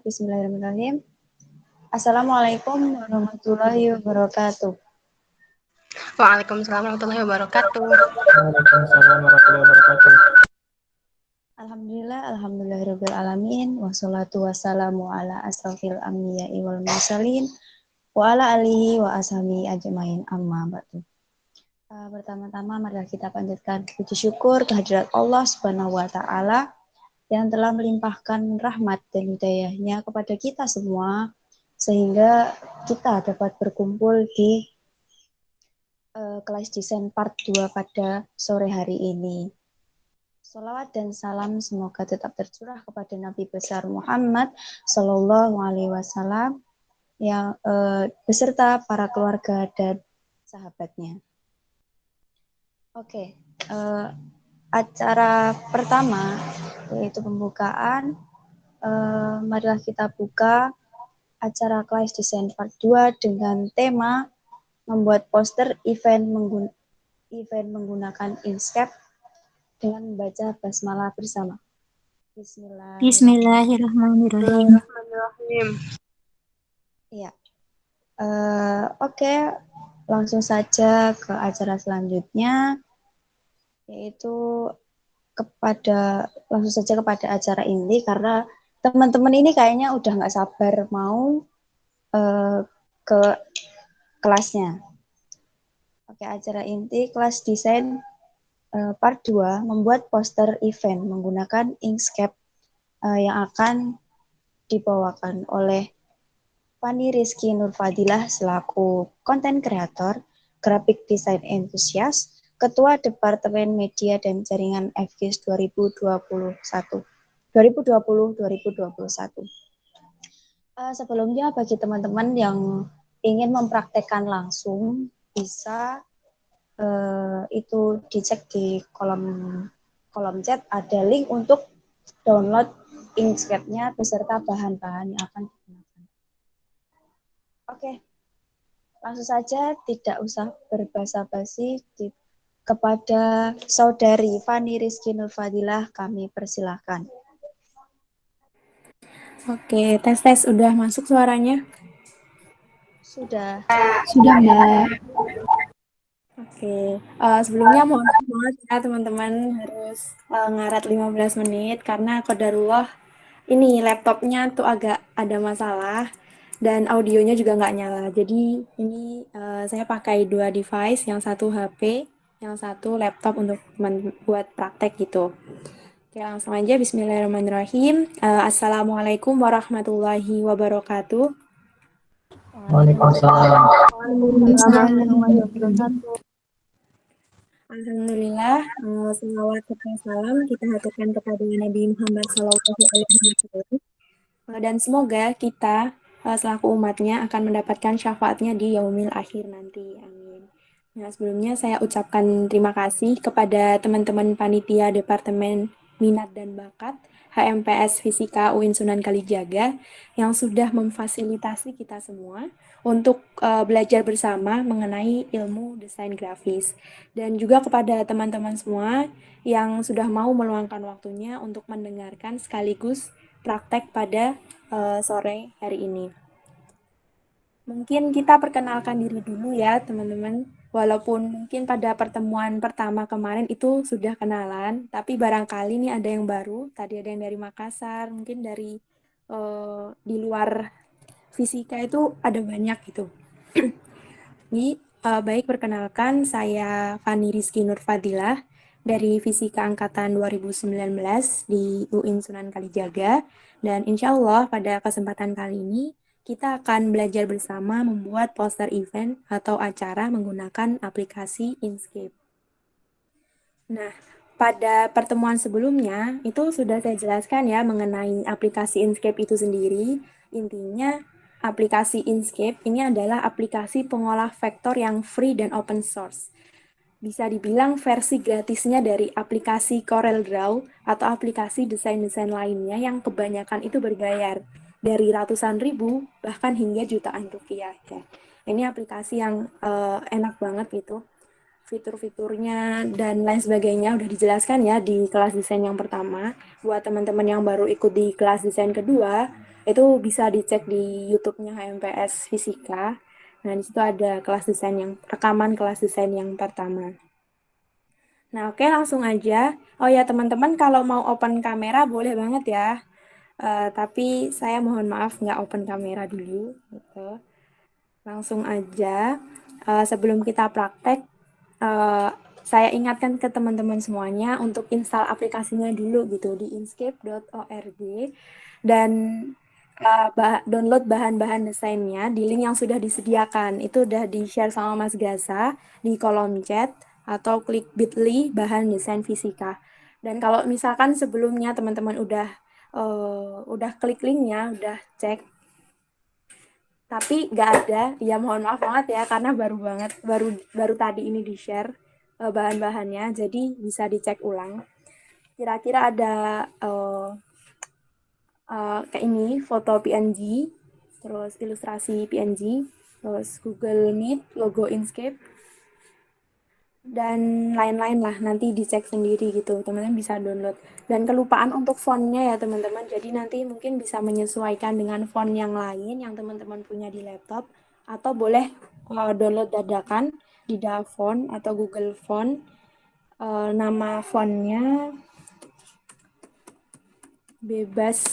Bismillahirrahmanirrahim. Assalamualaikum warahmatullahi wabarakatuh. Waalaikumsalam warahmatullahi wabarakatuh. Waalaikumsalam warahmatullahi wabarakatuh. Alhamdulillahirabbil alamin wassalatu wassalamu ala asrofil anbiya'i wal mursalin wa ala alihi wa ashabihi ajmain amma ba'du. Pertama-tama marilah kita panjatkan puji syukur kehadirat Allah Subhanahu wa taala yang telah melimpahkan rahmat dan hidayahnya kepada kita semua sehingga kita dapat berkumpul di kelas desain part 2 pada sore hari ini. Sholawat dan salam semoga tetap tercurah kepada Nabi besar Muhammad Sallallahu Alaihi Wasallam yang beserta para keluarga dan sahabatnya. Oke, acara pertama yaitu pembukaan. Marilah kita buka acara kelas desain part 2 dengan tema membuat poster event menggunakan Inkscape dengan membaca basmalah bersama. Bismillahirrahmanirrahim. Ya, oke, langsung saja ke acara selanjutnya, yaitu langsung saja kepada acara inti karena teman-teman ini kayaknya udah nggak sabar mau ke kelasnya. Oke, acara inti kelas desain part 2 membuat poster event menggunakan Inkscape yang akan dibawakan oleh Fani Rizky Nurfadilah selaku konten kreator, graphic design enthusiast, Ketua Departemen Media dan Jaringan FGIS 2020-2021. Sebelumnya bagi teman-teman yang ingin mempraktekkan langsung bisa itu dicek di kolom chat, ada link untuk download Inkscape-nya beserta bahan-bahan yang akan digunakan. Oke, langsung saja tidak usah berbasa-basi kepada Saudari Fani Rizky Nurfadilah kami persilahkan. Oke, tes udah masuk suaranya? Sudah, Mbak. Oke, sebelumnya mohon maaf banget ya teman-teman harus ngarat 15 menit karena qadarullah ini laptopnya tuh agak ada masalah dan audionya juga nggak nyala. Jadi ini saya pakai 2 device, yang satu HP, yang satu laptop untuk buat praktek gitu. Oke, langsung aja. Bismillahirrahmanirrahim. Assalamualaikum warahmatullahi wabarakatuh. Waalaikumsalam. Alhamdulillah, selawat serta salam kita haturkan kepada Nabi Muhammad SAW. Dan semoga kita selaku umatnya akan mendapatkan syafaatnya di yaumil akhir nanti. Amin. Nah, sebelumnya saya ucapkan terima kasih kepada teman-teman panitia Departemen Minat dan Bakat HMPS Fisika UIN Sunan Kalijaga yang sudah memfasilitasi kita semua untuk belajar bersama mengenai ilmu desain grafis. Dan juga kepada teman-teman semua yang sudah mau meluangkan waktunya untuk mendengarkan sekaligus praktek pada sore hari ini. Mungkin kita perkenalkan diri dulu ya teman-teman. Walaupun mungkin pada pertemuan pertama kemarin itu sudah kenalan, tapi barangkali nih ada yang baru. Tadi ada yang dari Makassar, mungkin dari di luar fisika itu ada banyak gitu. Jadi baik, perkenalkan saya Fani Rizky Nurfadilah dari Fisika Angkatan 2019 di UIN Sunan Kalijaga. Dan insya Allah pada kesempatan kali ini kita akan belajar bersama membuat poster event atau acara menggunakan aplikasi Inkscape. Nah, pada pertemuan sebelumnya itu sudah saya jelaskan ya mengenai aplikasi Inkscape itu sendiri. Intinya aplikasi Inkscape ini adalah aplikasi pengolah vektor yang free dan open source. Bisa dibilang versi gratisnya dari aplikasi CorelDRAW atau aplikasi desain-desain lainnya yang kebanyakan itu berbayar. Dari ratusan ribu bahkan hingga jutaan rupiah. Ya. Ini aplikasi yang enak banget gitu. Fitur-fiturnya dan lain sebagainya udah dijelaskan ya di kelas desain yang pertama. Buat teman-teman yang baru ikut di kelas desain kedua, Itu bisa dicek di YouTube-nya HMPS Fisika. Nah, di situ ada rekaman kelas desain yang pertama. Nah, oke, langsung aja. Oh ya, teman-teman, kalau mau open kamera boleh banget ya. Tapi saya mohon maaf nggak open kamera dulu. Gitu. Langsung aja. Sebelum kita praktek, eh, saya ingatkan ke teman-teman semuanya untuk install aplikasinya dulu gitu di inkscape.org dan download bahan-bahan desainnya di link yang sudah disediakan. Itu udah di-share sama Mas Gasa di kolom chat atau klik bit.ly bahan desain fisika. Dan kalau misalkan sebelumnya teman-teman udah klik linknya, udah cek, tapi nggak ada, ya mohon maaf banget ya karena baru tadi ini di-share bahan-bahannya, jadi bisa dicek ulang. Kira-kira ada kayak ini foto PNG, terus ilustrasi PNG, terus Google Meet, logo Inkscape, dan lain-lain lah, nanti dicek sendiri gitu, teman-teman bisa download. Dan kelupaan untuk fontnya ya teman-teman, jadi nanti mungkin bisa menyesuaikan dengan font yang lain yang teman-teman punya di laptop, atau boleh download dadakan di Davon atau Google Font. Nama fontnya bebas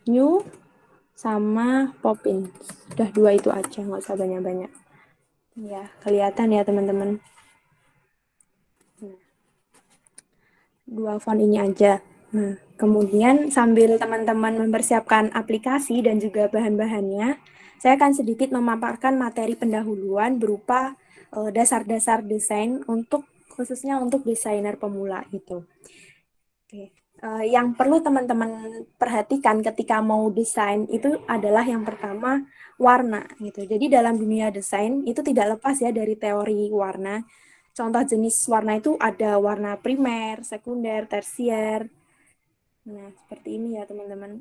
new sama Poppin. Udah 2 itu aja, nggak usah banyak-banyak. Ya, kelihatan ya teman-teman. 2 font ini aja. Nah, kemudian sambil teman-teman mempersiapkan aplikasi dan juga bahan-bahannya, saya akan sedikit memaparkan materi pendahuluan berupa dasar-dasar desain khususnya untuk desainer pemula itu. Oke. Yang perlu teman-teman perhatikan ketika mau desain itu adalah yang pertama warna gitu. Jadi dalam dunia desain itu tidak lepas ya dari teori warna. Contoh jenis warna itu ada warna primer, sekunder, tersier. Nah, seperti ini ya teman-teman.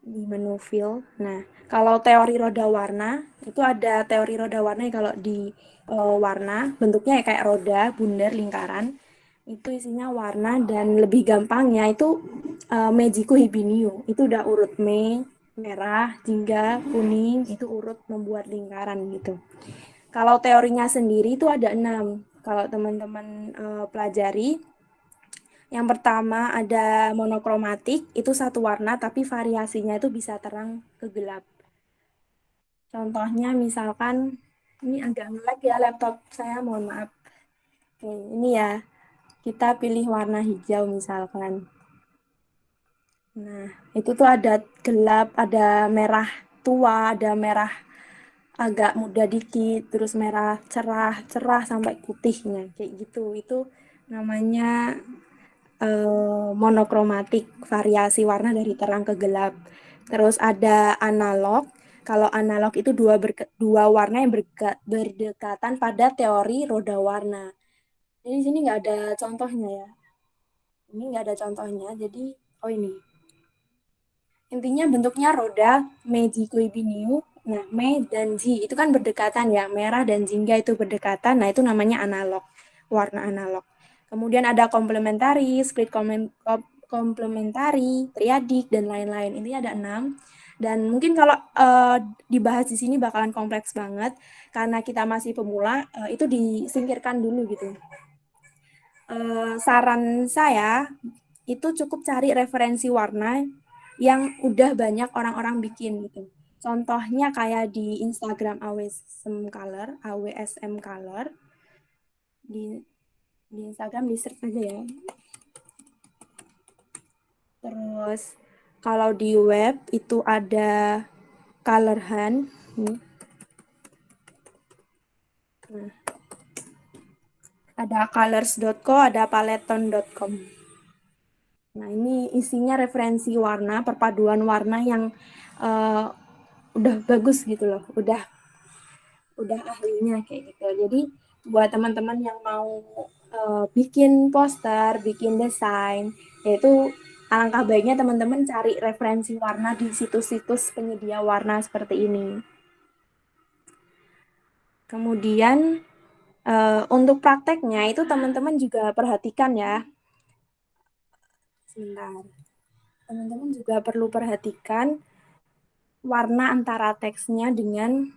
Di menu fill. Nah, kalau teori roda warna, itu ada teori roda warna kalau di warna, bentuknya kayak roda, bundar, lingkaran. Itu isinya warna dan lebih gampangnya itu Mejiku Hibiniu. Itu udah urut merah, jingga, kuning, itu urut membuat lingkaran gitu. Kalau teorinya sendiri itu ada 6. Kalau teman-teman pelajari, yang pertama ada monokromatik, itu satu warna tapi variasinya itu bisa terang ke gelap. Contohnya misalkan, ini agak nge-lag ya laptop saya, mohon maaf. Oke, ini ya, kita pilih warna hijau misalkan. Nah, itu tuh ada gelap, ada merah tua, ada merah agak muda dikit, terus merah cerah sampai putihnya, kayak gitu. Itu namanya monokromatik, variasi warna dari terang ke gelap. Terus ada analog. Kalau analog itu dua warna yang berdekatan pada teori roda warna. Jadi di sini nggak ada contohnya ya. Ini nggak ada contohnya. Jadi, oh ini. Intinya bentuknya roda Meiji Koibiniu. Nah, Mei dan Ji itu kan berdekatan ya. Merah dan jingga itu berdekatan. Nah, itu namanya analog. Warna analog. Kemudian ada komplementari, split komplementari, triadik, dan lain-lain. Intinya ada 6. Dan mungkin kalau dibahas di sini bakalan kompleks banget. Karena kita masih pemula, itu disingkirkan dulu gitu. Saran saya, itu cukup cari referensi warna yang udah banyak orang-orang bikin gitu. Contohnya kayak di Instagram AWSM Color. Di Instagram di search aja ya. Terus kalau di web itu ada Color Hunt. Nah, ada colors.co, ada paleton.com. Nah, ini isinya referensi warna, perpaduan warna yang udah bagus gitu loh, udah ahlinya kayak gitu. Jadi buat teman-teman yang mau bikin poster, bikin desain, yaitu alangkah baiknya teman-teman cari referensi warna di situs-situs penyedia warna seperti ini. Kemudian untuk prakteknya itu teman-teman juga perhatikan ya. Sebentar. Teman-teman juga perlu perhatikan warna antara teksnya dengan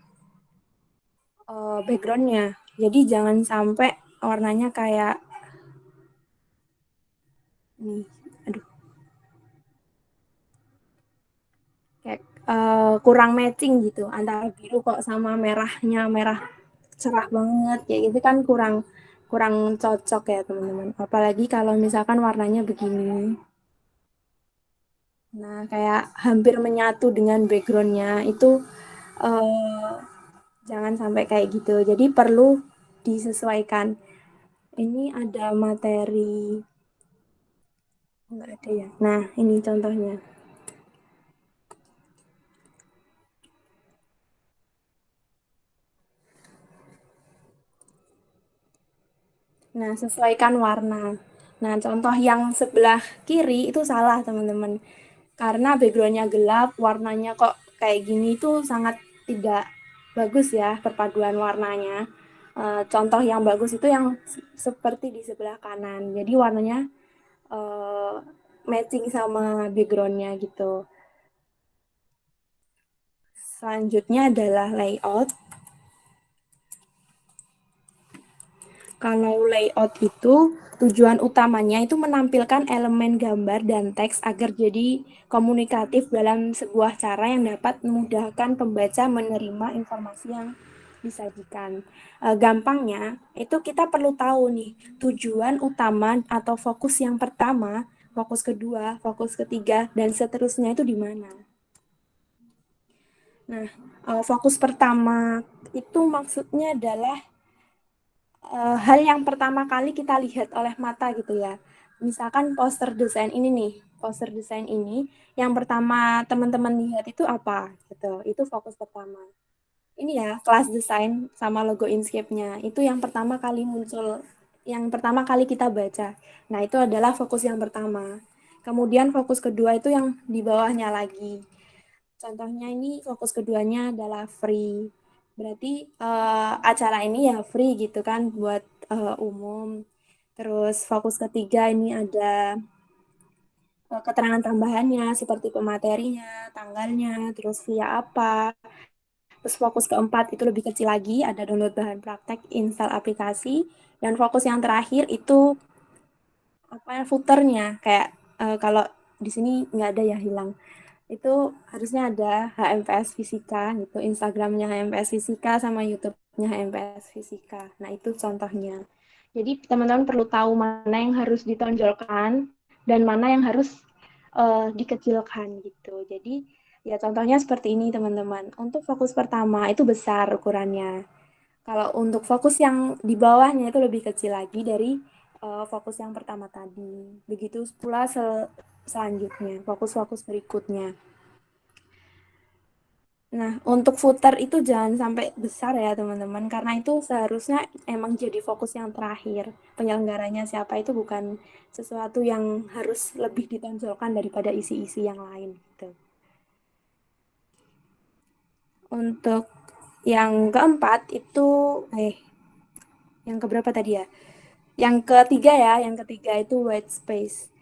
background-nya. Jadi jangan sampai warnanya kayak nih, aduh, kayak kurang matching gitu antara biru kok sama merahnya, merah cerah banget kayak gitu kan kurang kurang cocok ya teman-teman. Apalagi kalau misalkan warnanya begini. Nah, kayak hampir menyatu dengan background-nya itu eh, jangan sampai kayak gitu. Jadi perlu disesuaikan. Ini ada materi enggak ada ya. Nah, ini contohnya. Nah, sesuaikan warna. Nah, contoh yang sebelah kiri itu salah, teman-teman. Karena background-nya gelap, warnanya kok kayak gini itu sangat tidak bagus ya perpaduan warnanya. Contoh yang bagus itu yang seperti di sebelah kanan. Jadi warnanya eh, matching sama background-nya gitu. Selanjutnya adalah layout. Kalau layout itu tujuan utamanya itu menampilkan elemen gambar dan teks agar jadi komunikatif dalam sebuah cara yang dapat memudahkan pembaca menerima informasi yang disajikan. Gampangnya itu kita perlu tahu nih tujuan utama atau fokus yang pertama, fokus kedua, fokus ketiga dan seterusnya itu di mana. Nah, fokus pertama itu maksudnya adalah hal yang pertama kali kita lihat oleh mata gitu ya. Misalkan poster desain ini nih, poster desain ini yang pertama teman-teman lihat itu apa gitu. Itu fokus pertama. Ini ya, kelas desain sama logo Inkscape-nya. Itu yang pertama kali muncul, yang pertama kali kita baca. Nah, itu adalah fokus yang pertama. Kemudian fokus kedua itu yang di bawahnya lagi. Contohnya ini fokus keduanya adalah free. Berarti acara ini ya free gitu kan buat umum. Terus fokus ketiga ini ada keterangan tambahannya seperti pematerinya, tanggalnya, terus via apa. Terus fokus keempat itu lebih kecil lagi, ada download bahan praktek, install aplikasi. Dan fokus yang terakhir itu apa footernya kayak kalau di sini nggak ada ya hilang itu harusnya ada HMPS Fisika gitu, Instagramnya HMPS Fisika sama YouTube-nya HMPS Fisika. Nah, itu contohnya. Jadi, teman-teman perlu tahu mana yang harus ditonjolkan dan mana yang harus dikecilkan gitu. Jadi, ya contohnya seperti ini, teman-teman. Untuk fokus pertama itu besar ukurannya. Kalau untuk fokus yang di bawahnya itu lebih kecil lagi dari fokus yang pertama tadi. Begitu pula selanjutnya, fokus-fokus berikutnya. Nah, untuk footer itu jangan sampai besar ya teman-teman, karena itu seharusnya emang jadi fokus yang terakhir. Penyelenggaranya siapa itu bukan sesuatu yang harus lebih ditonjolkan daripada isi-isi yang lain gitu. Untuk yang keempat itu, yang keberapa tadi ya? Yang ketiga ya, yang ketiga itu white space.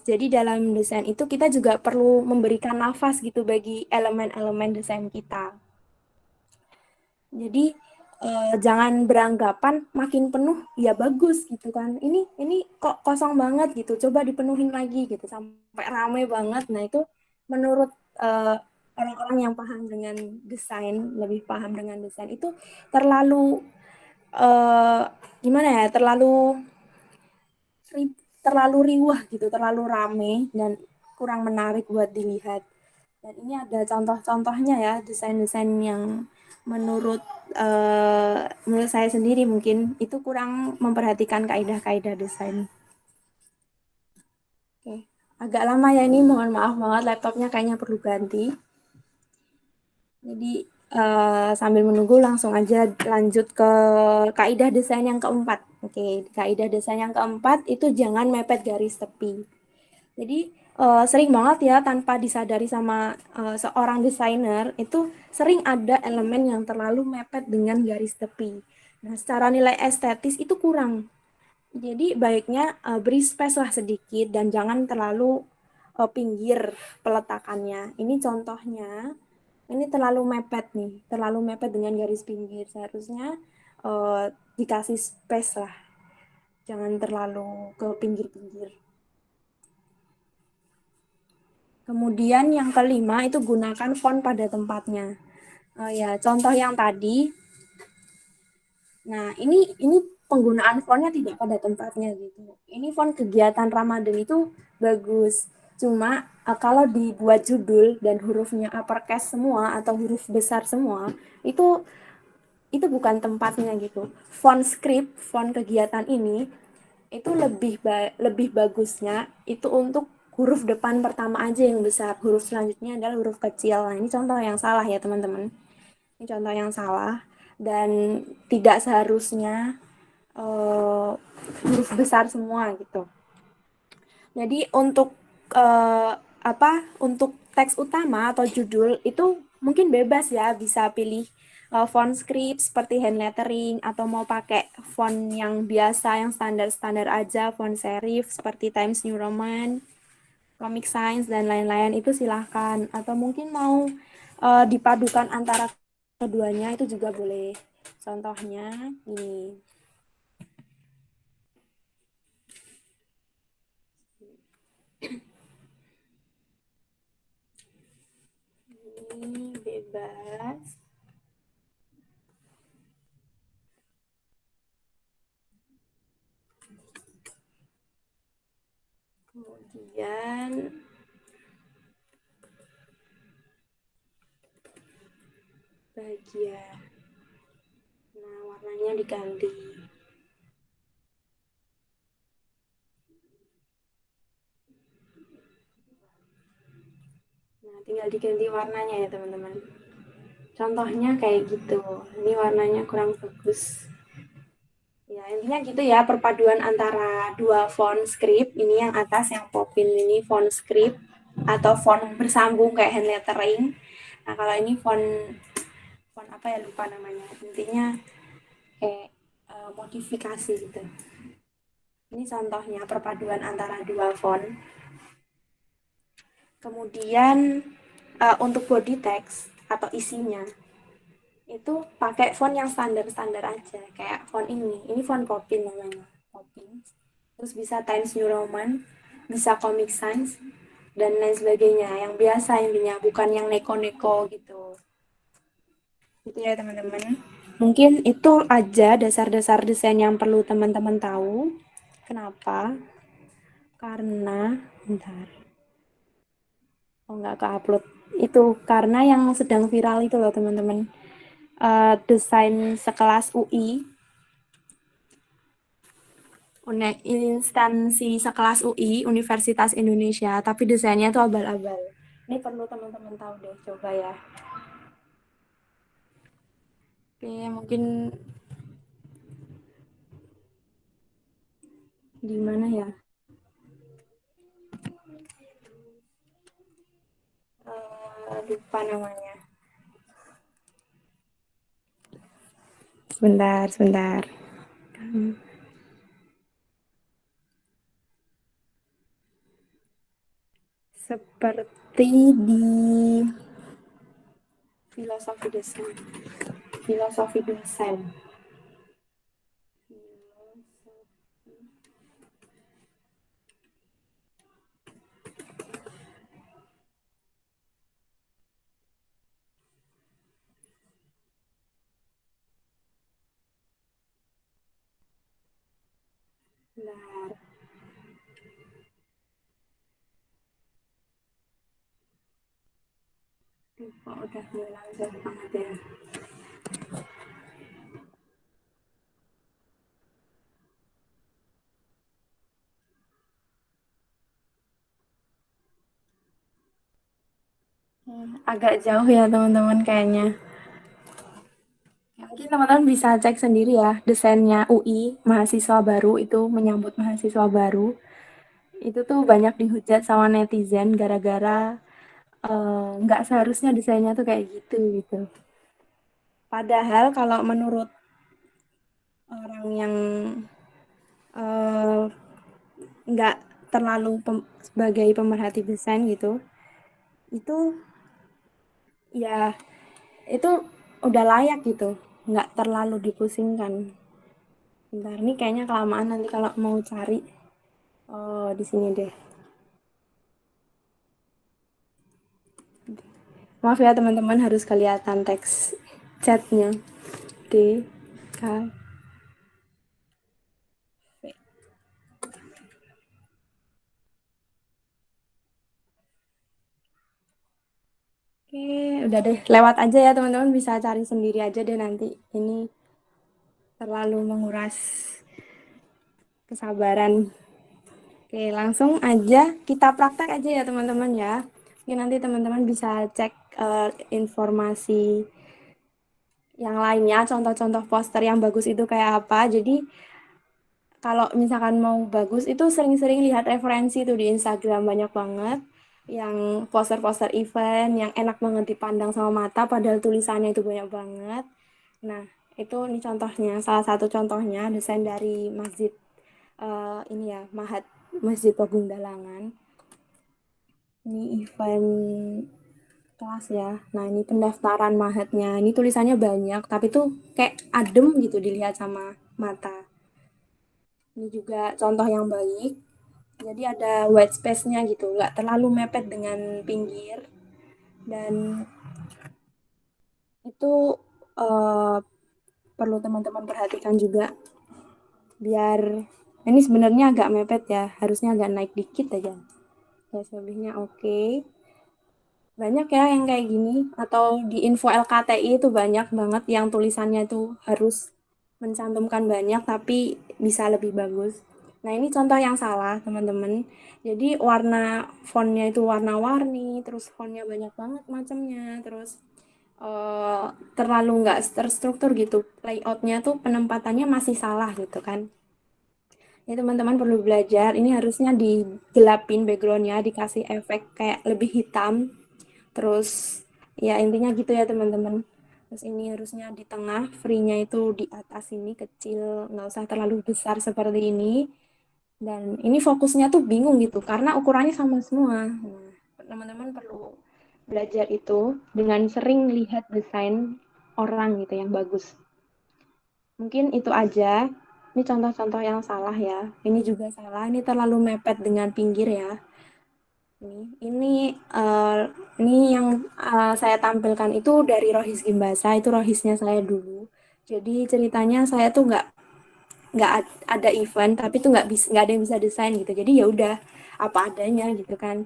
Jadi dalam desain itu kita juga perlu memberikan nafas gitu bagi elemen-elemen desain kita. Jadi jangan beranggapan makin penuh ya bagus gitu kan. Ini kok kosong banget gitu. Coba dipenuhin lagi gitu sampai ramai banget. Nah, itu menurut eh, orang-orang yang paham dengan desain, lebih paham dengan desain itu terlalu eh, gimana ya? Terlalu riuh gitu, terlalu rame dan kurang menarik buat dilihat. Dan ini ada contoh-contohnya ya, desain-desain yang menurut menurut saya sendiri mungkin itu kurang memperhatikan kaidah-kaidah desain. Oke, agak lama ya ini, mohon maaf banget laptopnya kayaknya perlu ganti. Jadi sambil menunggu langsung aja lanjut ke kaidah desain yang keempat. Oke, kaidah desain yang keempat itu jangan mepet garis tepi. Jadi sering banget ya tanpa disadari sama seorang desainer itu sering ada elemen yang terlalu mepet dengan garis tepi. Nah, secara nilai estetis itu kurang. Jadi baiknya beri space lah sedikit dan jangan terlalu pinggir peletakannya. Ini contohnya, ini terlalu mepet nih, terlalu mepet dengan garis pinggir. Seharusnya dikasih space lah, jangan terlalu ke pinggir-pinggir. Kemudian yang kelima itu gunakan font pada tempatnya. Ya, contoh yang tadi. Nah, ini penggunaan fontnya tidak pada tempatnya gitu. Ini font kegiatan Ramadan itu bagus. Cuma kalau dibuat judul dan hurufnya uppercase semua atau huruf besar semua, itu bukan tempatnya gitu. Font script, font kegiatan ini itu lebih bagusnya itu untuk huruf depan pertama aja yang besar, huruf selanjutnya adalah huruf kecil. Nah, ini contoh yang salah ya teman-teman. Ini contoh yang salah dan tidak seharusnya huruf besar semua gitu. Jadi untuk untuk teks utama atau judul itu mungkin bebas ya, bisa pilih font script seperti hand lettering atau mau pakai font yang biasa yang standar-standar aja, font serif seperti Times New Roman, Comic Sans dan lain-lain itu silahkan. Atau mungkin mau dipadukan antara keduanya itu juga boleh. Contohnya ini. Ini bebas. Kemudian bagian. Nah, warnanya diganti. Nah, tinggal diganti warnanya ya, teman-teman. Contohnya kayak gitu. Ini warnanya kurang bagus. Ya, intinya gitu ya, perpaduan antara dua font script. Ini yang atas, yang Popin ini font script atau font bersambung kayak hand lettering. Nah, kalau ini font apa ya, lupa namanya. Intinya kayak modifikasi gitu. Ini contohnya perpaduan antara dua font. Kemudian untuk body text atau isinya itu pakai font yang standar-standar aja, kayak font ini font Popin namanya, Popin. Terus bisa Times New Roman, bisa Comic Sans dan lain sebagainya, yang biasa intinya, bukan yang neko-neko gitu. Gitu ya teman-teman. Mungkin itu aja dasar-dasar desain yang perlu teman-teman tahu. Kenapa? Karena bentar. Oh, nggak ke-upload. Itu karena yang sedang viral itu loh teman-teman. Desain sekelas UI, instansi sekelas UI, Universitas Indonesia, tapi desainnya itu abal-abal. Ini perlu teman-teman tahu deh, coba ya. Oke, mungkin gimana ya? Lupa namanya. Sebentar. Seperti di filosofi desain. Benar. Lupa, udah bilang jauh banget ya. Agak jauh ya teman-teman kayaknya. Mungkin teman-teman bisa cek sendiri ya, desainnya UI, mahasiswa baru itu menyambut mahasiswa baru. Itu tuh banyak dihujat sama netizen gara-gara nggak seharusnya desainnya tuh kayak gitu. Padahal kalau menurut orang yang eh, nggak terlalu sebagai pemerhati desain gitu, itu ya itu udah layak gitu, nggak terlalu dipusingkan. Bentar, ini kayaknya kelamaan nanti kalau mau cari. Oh, di sini deh. Maaf ya teman-teman, harus kelihatan teks chatnya. D K V. Oke, udah deh. Lewat aja ya teman-teman, bisa cari sendiri aja deh nanti. Ini terlalu menguras kesabaran. Oke, langsung aja kita praktek aja ya teman-teman ya. Mungkin nanti teman-teman bisa cek informasi yang lainnya, contoh-contoh poster yang bagus itu kayak apa. Jadi kalau misalkan mau bagus itu sering-sering lihat referensi tuh di Instagram, banyak banget yang poster-poster event yang enak banget dipandang sama mata padahal tulisannya itu banyak banget. Nah, itu ini contohnya, salah satu contohnya desain dari masjid ini ya, Mahat Masjid Agung Dalangan. Ini event kelas ya. Nah, ini pendaftaran mahatnya. Ini tulisannya banyak, tapi tuh kayak adem gitu dilihat sama mata. Ini juga contoh yang baik. Jadi ada white space-nya gitu, nggak terlalu mepet dengan pinggir. Dan itu eh, perlu teman-teman perhatikan juga. Biar ini sebenarnya agak mepet ya, harusnya agak naik dikit aja. Garis lebihnya oke. Banyak ya yang kayak gini. Atau di info LKTI itu banyak banget yang tulisannya itu harus mencantumkan banyak tapi bisa lebih bagus. Nah ini contoh yang salah teman-teman. Jadi warna fontnya itu warna-warni, terus fontnya banyak banget macamnya, terus eh, terlalu nggak terstruktur gitu. Layoutnya tuh penempatannya masih salah gitu kan. Ini teman-teman perlu belajar. Ini harusnya digelapin backgroundnya, dikasih efek kayak lebih hitam. Terus ya intinya gitu ya teman-teman. Terus ini harusnya di tengah, free-nya itu di atas ini kecil, nggak usah terlalu besar seperti ini. Dan ini fokusnya tuh bingung gitu, karena ukurannya sama semua. Nah, teman-teman perlu belajar itu dengan sering lihat desain orang gitu yang bagus. Mungkin itu aja. Ini contoh-contoh yang salah ya. Ini juga salah. Ini terlalu mepet dengan pinggir ya. Ini yang saya tampilkan itu dari Rohis Gimbasa. Itu rohisnya saya dulu. Jadi ceritanya saya tuh ada event, tapi tuh nggak ada yang bisa desain gitu. Jadi ya udah apa adanya gitu kan.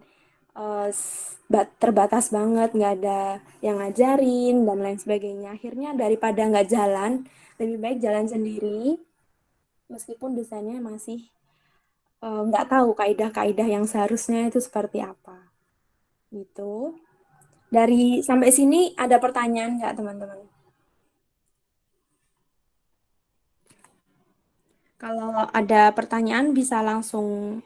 Terbatas banget, nggak ada yang ngajarin dan lain sebagainya. Akhirnya daripada nggak jalan, lebih baik jalan sendiri meskipun desainnya masih nggak tahu kaidah-kaidah yang seharusnya itu seperti apa gitu. Dari sampai sini ada pertanyaan nggak teman-teman? Kalau ada pertanyaan bisa langsung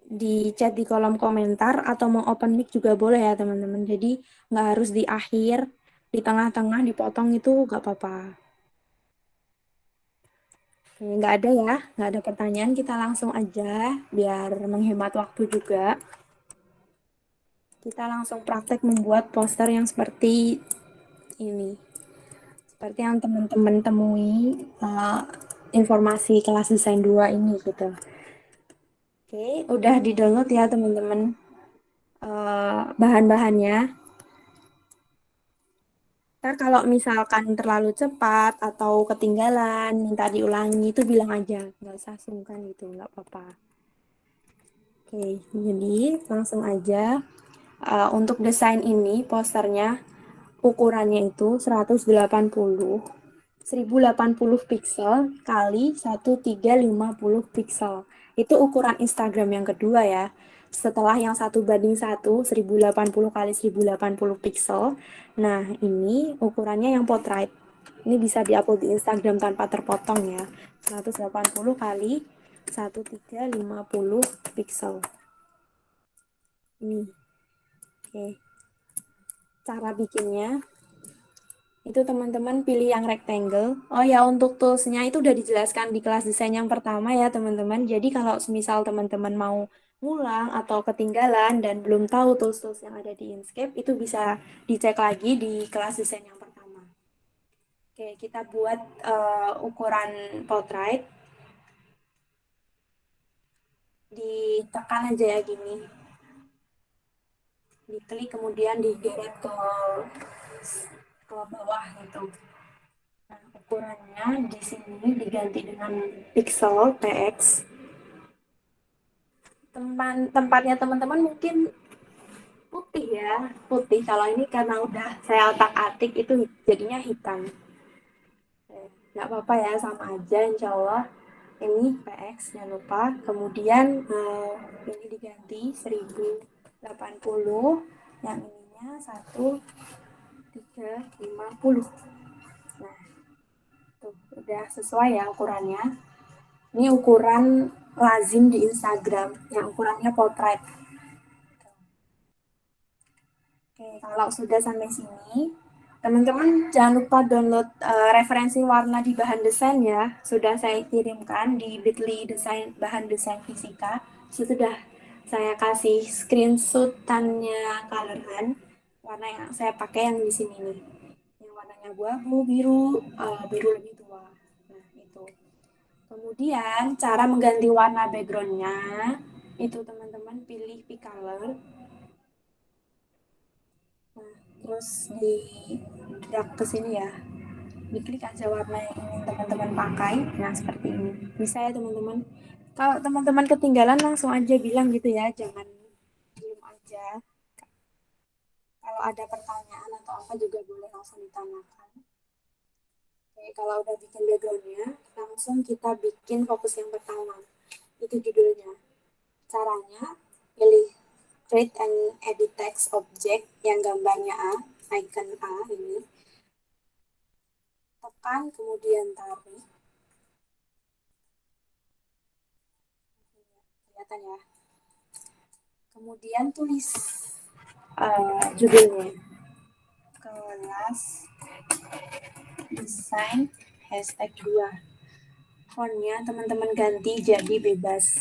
di chat di kolom komentar atau mau open mic juga boleh ya teman-teman. Jadi nggak harus di akhir, di tengah-tengah dipotong itu nggak apa-apa. Oke, nggak ada ya, nggak ada pertanyaan. Kita langsung aja biar menghemat waktu juga. Kita langsung praktek membuat poster yang seperti ini. Seperti yang teman-teman temui informasi kelas desain 2 ini gitu. Oke, udah di-download ya teman-teman bahan-bahannya. Ntar kalau misalkan terlalu cepat atau ketinggalan, minta diulangi itu bilang aja, nggak usah sungkan gitu, nggak apa-apa. Oke, jadi langsung aja. Untuk desain ini, posternya ukurannya itu 1080 pixel kali 1350 pixel. Itu ukuran Instagram yang kedua ya. Setelah yang 1:1, 1080 kali 1080 pixel. Nah, ini ukurannya yang portrait. Ini bisa diupload di Instagram tanpa terpotong ya. 180 kali 1350 pixel. Ini. Oke. Cara bikinnya itu teman-teman pilih yang rectangle. Oh ya, untuk toolsnya itu udah dijelaskan di kelas desain yang pertama ya teman-teman. Jadi kalau misal teman-teman mau ngulang atau ketinggalan dan belum tahu tools-tools yang ada di Inkscape, itu bisa dicek lagi di kelas desain yang pertama. Oke, kita buat ukuran portrait. Ditekan aja ya gini. Diklik kemudian digeret ke bawah gitu. Nah, ukurannya di sini diganti dengan pixel px. Tempatnya teman-teman mungkin putih ya, putih. Kalau ini karena udah saya otak-atik itu jadinya hitam. Nggak apa-apa ya, sama aja insya Allah. Ini px jangan lupa. Kemudian ini diganti 1080, yang ininya 1350. Nah, tuh udah sesuai ya ukurannya. Ini ukuran lazim di Instagram, yang ukurannya portrait. Oke, kalau sudah sampai sini, teman-teman jangan lupa download referensi warna di bahan desain ya. Sudah saya kirimkan di bit.ly bahan desain fisika. Sudah saya kasih screenshotannya coloran. Warna yang saya pakai yang di sini nih. Yang warnanya abu-abu, biru, biru lebih tua. Nah, itu. Kemudian cara mengganti warna backgroundnya itu teman-teman pilih pick color. Nah, terus di drag ke sini ya. Diklik aja warna yang ingin teman-teman pakai. Nah, seperti ini. Bisa ya teman-teman. Kalau teman-teman ketinggalan langsung aja bilang gitu ya, jangan diem aja. Kalau ada pertanyaan atau apa juga boleh langsung ditanyakan. Oke, kalau udah bikin backgroundnya, langsung kita bikin fokus yang pertama. Itu judulnya. Caranya, pilih create and edit text object yang gambarnya A, icon A ini. Tekan, kemudian tarik. Kelihatan ya. Kemudian tulis judulnya. Kelas desain hashtag 2. Fontnya teman-teman ganti jadi bebas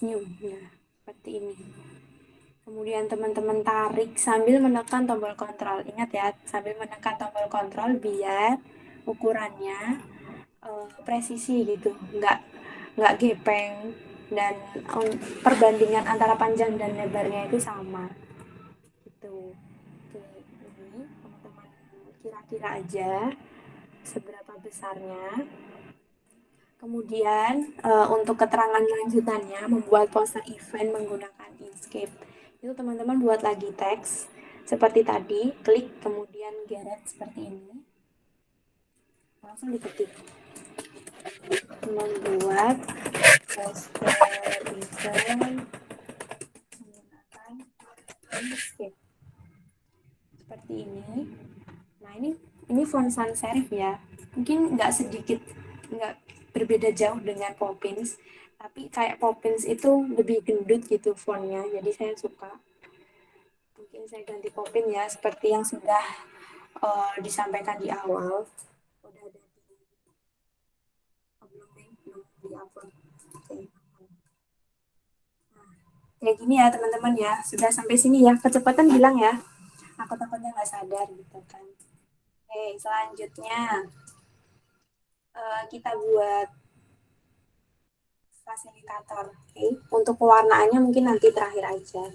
new. Nah, seperti ini. Kemudian teman-teman tarik sambil menekan tombol kontrol. Ingat ya, sambil menekan tombol kontrol biar ukurannya presisi gitu, nggak gepeng, dan perbandingan antara panjang dan lebarnya itu sama. Gitu. Oke, ini teman-teman kira-kira aja seberapa besarnya. Kemudian untuk keterangan lanjutannya membuat poster event menggunakan Inkscape. Itu teman-teman buat lagi teks seperti tadi, klik kemudian geret seperti ini. Langsung diketik. Membuat poster event menggunakan Inkscape. Seperti ini. Nah, ini font sans serif ya. Mungkin nggak berbeda jauh dengan Poppins, tapi kayak Poppins itu lebih gendut gitu fontnya, jadi saya suka. Mungkin saya ganti Poppin ya, seperti yang sudah disampaikan di awal. Udah ada belum di-upload. Oke. Nah, kayak gini ya teman-teman ya, sudah sampai sini ya. Kecepatan bilang ya, aku takutnya nggak sadar gitu kan. Oke, selanjutnya kita buat fasilitator. Oke. Untuk pewarnaannya mungkin nanti terakhir aja.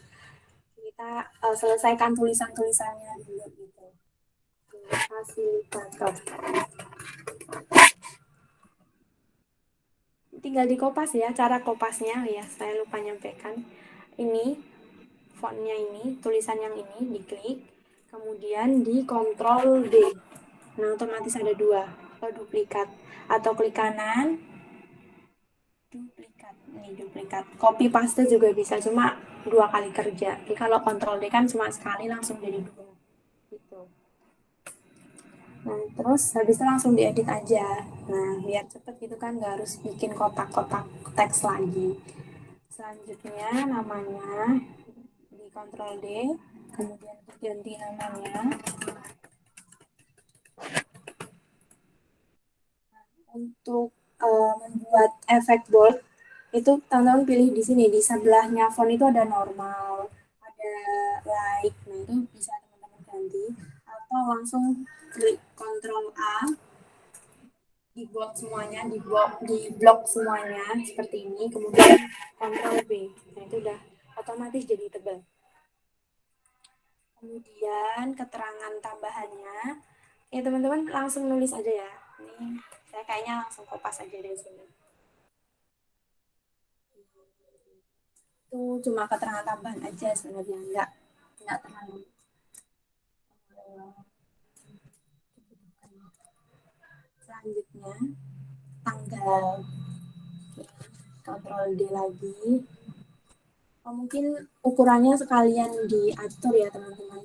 Kita selesaikan tulisan-tulisannya dulu gitu. Fasilitator. Tinggal dikopas ya, cara kopasnya ya, saya lupa nyampaikan. Ini fontnya ini, tulisan yang ini diklik, kemudian di Ctrl D. Nah, otomatis ada 2, atau duplikat, atau klik kanan, duplikat. Ini duplikat. Copy paste juga bisa, cuma 2 kali kerja. Jadi kalau Ctrl D kan cuma sekali langsung jadi 2. Gitu. Nah, terus habis itu langsung diedit aja. Nah, biar cepet gitu kan, nggak harus bikin kotak-kotak teks lagi. Selanjutnya namanya di Ctrl D, kemudian diganti namanya. untuk membuat efek bold, itu teman-teman pilih di sini, di sebelahnya font itu ada normal, ada light, nah itu bisa teman-teman ganti, atau langsung klik Ctrl A, di blok semuanya seperti ini, kemudian Ctrl B, nah itu udah otomatis jadi tebal. Kemudian keterangan tambahannya, ya teman-teman langsung nulis aja ya. Ini saya kayaknya langsung kopas aja dari sini. Itu cuma keterangan tambahan aja sebenarnya, nggak terlalu. Selanjutnya tanggal, Ctrl D lagi. Mungkin ukurannya sekalian diatur ya teman-teman.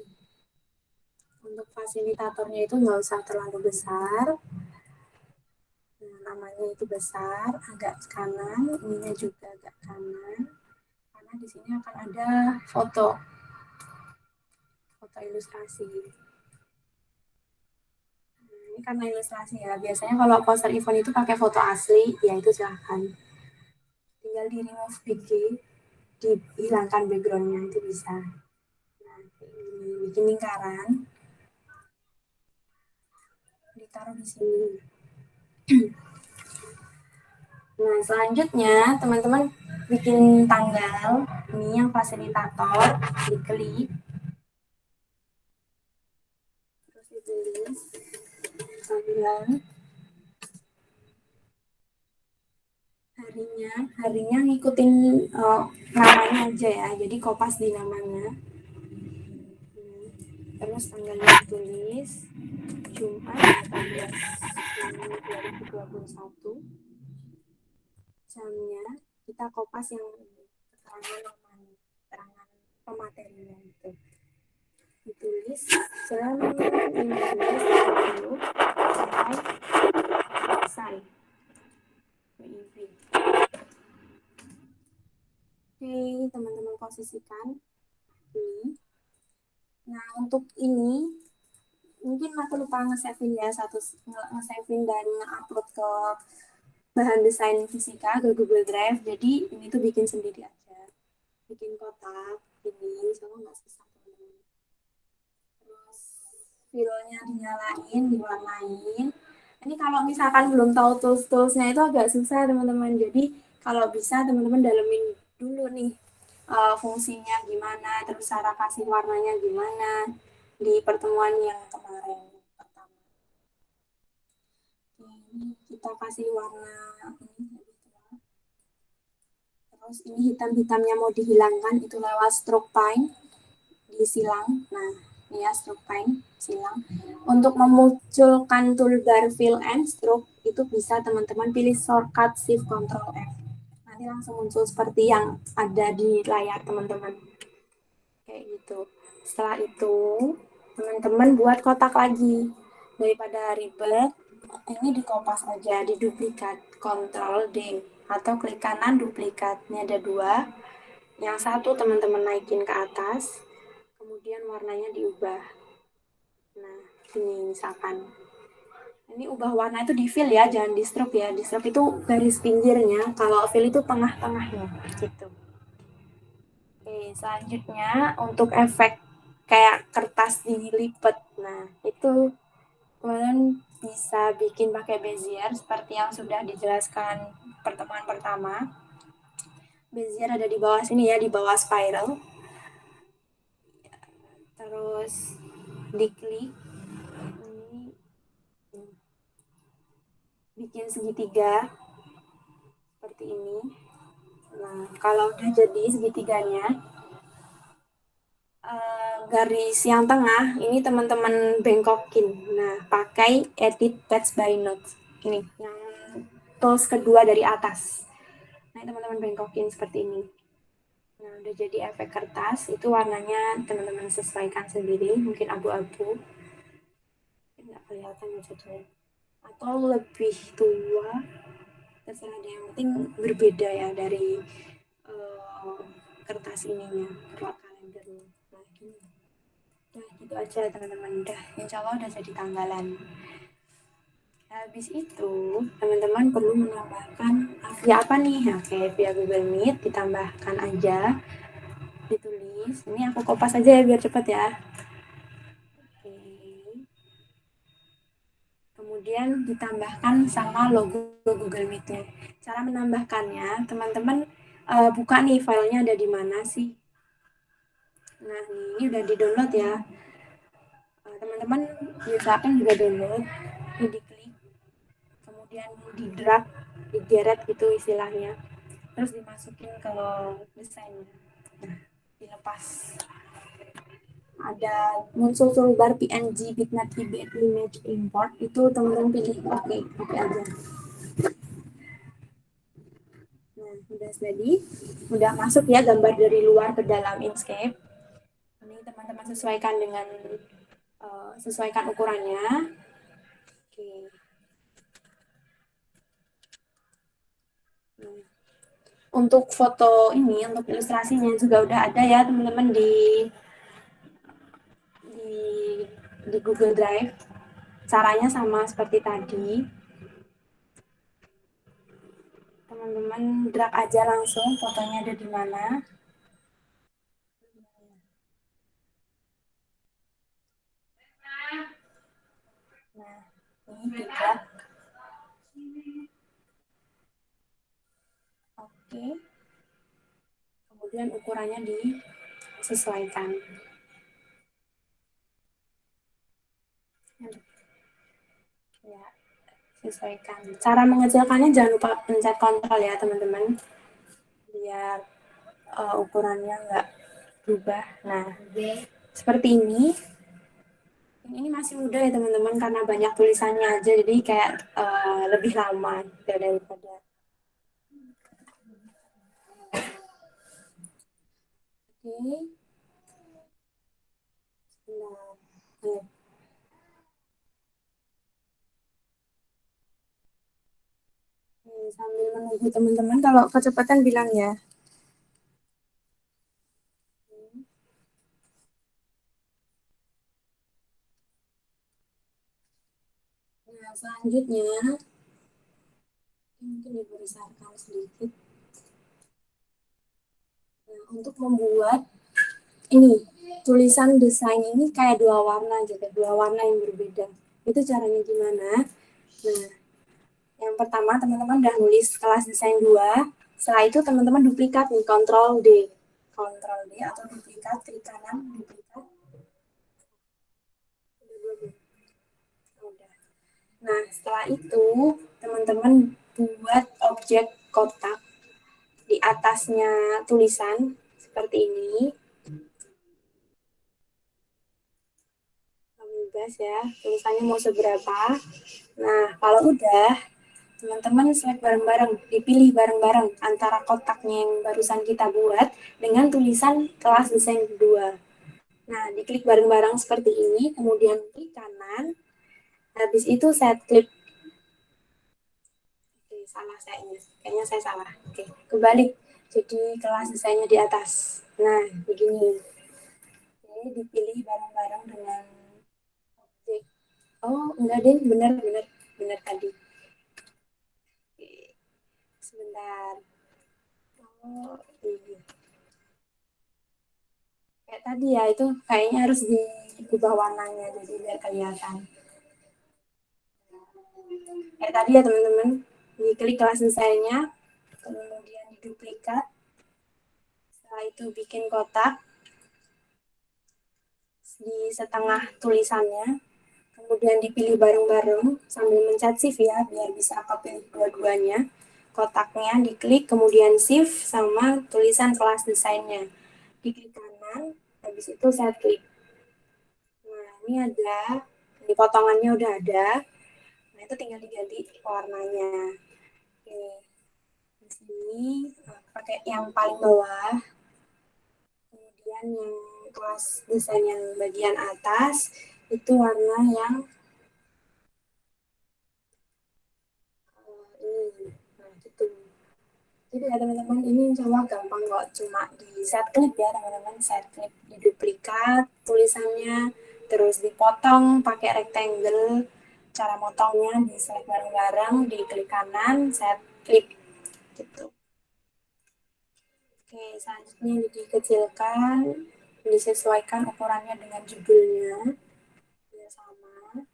Untuk fasilitatornya itu nggak usah terlalu besar. Nah, namanya itu besar, agak kanan, ininya juga agak kanan. Karena di sini akan ada foto ilustrasi. Nah, ini karena ilustrasi ya. Biasanya kalau poster event itu pakai foto asli, ya itu silahkan. Tinggal di remove bg, dihilangkan backgroundnya itu bisa. Nah, ini bikin lingkaran, ditaruh di sini. Nah, selanjutnya teman-teman bikin tanggal, ini yang fasilitator, diklik, terus ditulis tanggal, harinya ngikutin namanya aja ya, jadi kopas di namanya. Terus tanggalnya ditulis Jumat 18 Juni 2021. Jamnya kita kopas yang keterangan namanya, keterangan pematerinya itu. Ditulis jam 15.30 sampai selesai. Oke, teman-teman posisikan ini. Nah, untuk ini mungkin aku lupa nge-save-in ya, nge-save-in dan nge-upload ke bahan desain fisika ke Google Drive. Jadi ini tuh bikin sendiri aja, bikin kotak ini, soalnya nggak susah teman-teman. Terus filenya dinyalain, diwarnain. Ini kalau misalkan belum tahu tools-toolsnya itu agak susah teman-teman. Jadi kalau bisa teman-teman dalemin dulu nih fungsinya gimana, terus cara kasih warnanya gimana di pertemuan yang kemarin pertama. Ini kita kasih warna ini. Terus ini hitam-hitamnya mau dihilangkan, itu lewat stroke paint, disilang. Nah, ini ya stroke paint, silang. Untuk memunculkan toolbar fill and stroke, itu bisa teman-teman pilih shortcut Shift Ctrl F. Nanti langsung muncul seperti yang ada di layar teman-teman. Kayak gitu. Setelah itu, teman-teman buat kotak lagi. Daripada ribet, ini dikopas aja, diduplikat, Ctrl D, atau klik kanan duplikat. Ini ada dua. Yang satu teman-teman naikin ke atas, kemudian warnanya diubah. Nah, ini misalkan. Ini ubah warna itu di fill ya, jangan di stroke ya. Di stroke itu garis pinggirnya, kalau fill itu tengah-tengahnya, gitu. Oke, selanjutnya untuk efek kayak kertas dilipat. Nah, itu kalian bisa bikin pakai Bezier seperti yang sudah dijelaskan pertemuan pertama. Bezier ada di bawah sini ya, di bawah spiral. Terus diklik ini, bikin segitiga seperti ini. Nah, kalau udah jadi segitiganya, garis yang tengah ini teman-teman bengkokin. Nah, pakai edit batch by notes. Ini yang tools kedua dari atas. Nah, teman-teman bengkokin seperti ini. Nah, udah jadi efek kertas. Itu warnanya teman-teman sesuaikan sendiri. Mungkin abu-abu. Nggak kelihatan ya jadinya. Atau lebih tua. Terserah deh. Yang penting berbeda ya dari kertas ininya. Kertas kalendernya. Nah, gini. Udah gitu aja teman-teman, insya Allah udah jadi tanggalan. Habis itu, teman-teman perlu menambahkan via apa nih? Oke, via Google Meet ditambahkan aja, ditulis. Ini aku kopas aja ya biar cepat ya. Oke. Kemudian ditambahkan sama logo Google Meet-nya. Cara menambahkannya, teman-teman buka nih filenya ada di mana sih? Nah, ini udah di-download ya. Teman-teman diusahakan juga download, ini diklik, kemudian di-drag, digeret gitu istilahnya. Terus dimasukin ke desainnya. Nah, dilepas. Ada muncul toolbar PNG bitmap image import, itu teman-teman pilih oke aja. Nah, udah jadi, udah masuk ya gambar dari luar ke dalam Inkscape. Ini teman-teman sesuaikan dengan sesuaikan ukurannya. Oke. Untuk foto ini, untuk ilustrasinya juga udah ada ya teman-teman di Google Drive. Caranya sama seperti tadi. Teman-teman drag aja langsung fotonya ada di mana. Nah, ini di drag. Oke. Kemudian ukurannya disesuaikan. Ya, sesuaikan. Cara mengecilkannya jangan lupa pencet kontrol ya teman-teman, biar ukurannya nggak berubah. Nah, seperti ini. Ini masih muda ya teman-teman karena banyak tulisannya aja, jadi kayak lebih lama gitu daripada. Oke. Nah, sambil menunggu teman-teman, kalau kecepatan bilang ya. Nah, selanjutnya mungkin dibesarkan sedikit. Nah, untuk membuat ini tulisan desain ini kayak dua warna gitu, dua warna yang berbeda. Itu caranya gimana? Nah, yang pertama teman-teman udah nulis kelas desain 2. Setelah itu teman-teman duplikat nih, Ctrl D atau duplikat, klik kanan, duplikat. Udah. Nah, setelah itu teman-teman buat objek kotak di atasnya tulisan seperti ini. Bebas ya, tulisannya mau seberapa. Nah, kalau udah, teman-teman select bareng-bareng, dipilih bareng-bareng antara kotaknya yang barusan kita buat dengan tulisan kelas desain 2. Nah, diklik bareng-bareng seperti ini, kemudian klik kanan, habis itu set clip. Oke, salah kayaknya saya salah. Oke, kebalik. Jadi kelas desainnya di atas. Nah, begini. Oke, dipilih bareng-bareng dengan objek. Oh, enggak deh, benar tadi. Oke, sebentar. Oh, ini. Kayak tadi ya, itu kayaknya harus diubah warnanya jadi biar kelihatan. Kayak tadi ya teman-teman, diklik kelas desainnya, kemudian diduplikat, setelah itu bikin kotak di setengah tulisannya, kemudian dipilih bareng-bareng sambil mencet shift ya, biar bisa kepilih dua-duanya. Kotaknya diklik, kemudian shift sama tulisan kelas desainnya. Diklik kanan, habis itu saya klik. Nah, ini ada, di potongannya udah ada. Nah, itu tinggal diganti warnanya. Oke. Di sini pakai yang paling bawah. Kemudian yang kelas desain yang bagian atas itu warna yang ini. Nah, gitu. Jadi ya teman-teman, ini cuma gampang kok, cuma di set clip ya teman-teman, set clip, diduplikat tulisannya, terus dipotong pakai rectangle, cara motongnya di select bareng-bareng, di klik kanan, set klik gitu. Oke, selanjutnya dikecilkan, disesuaikan ukurannya dengan judulnya, ya sama.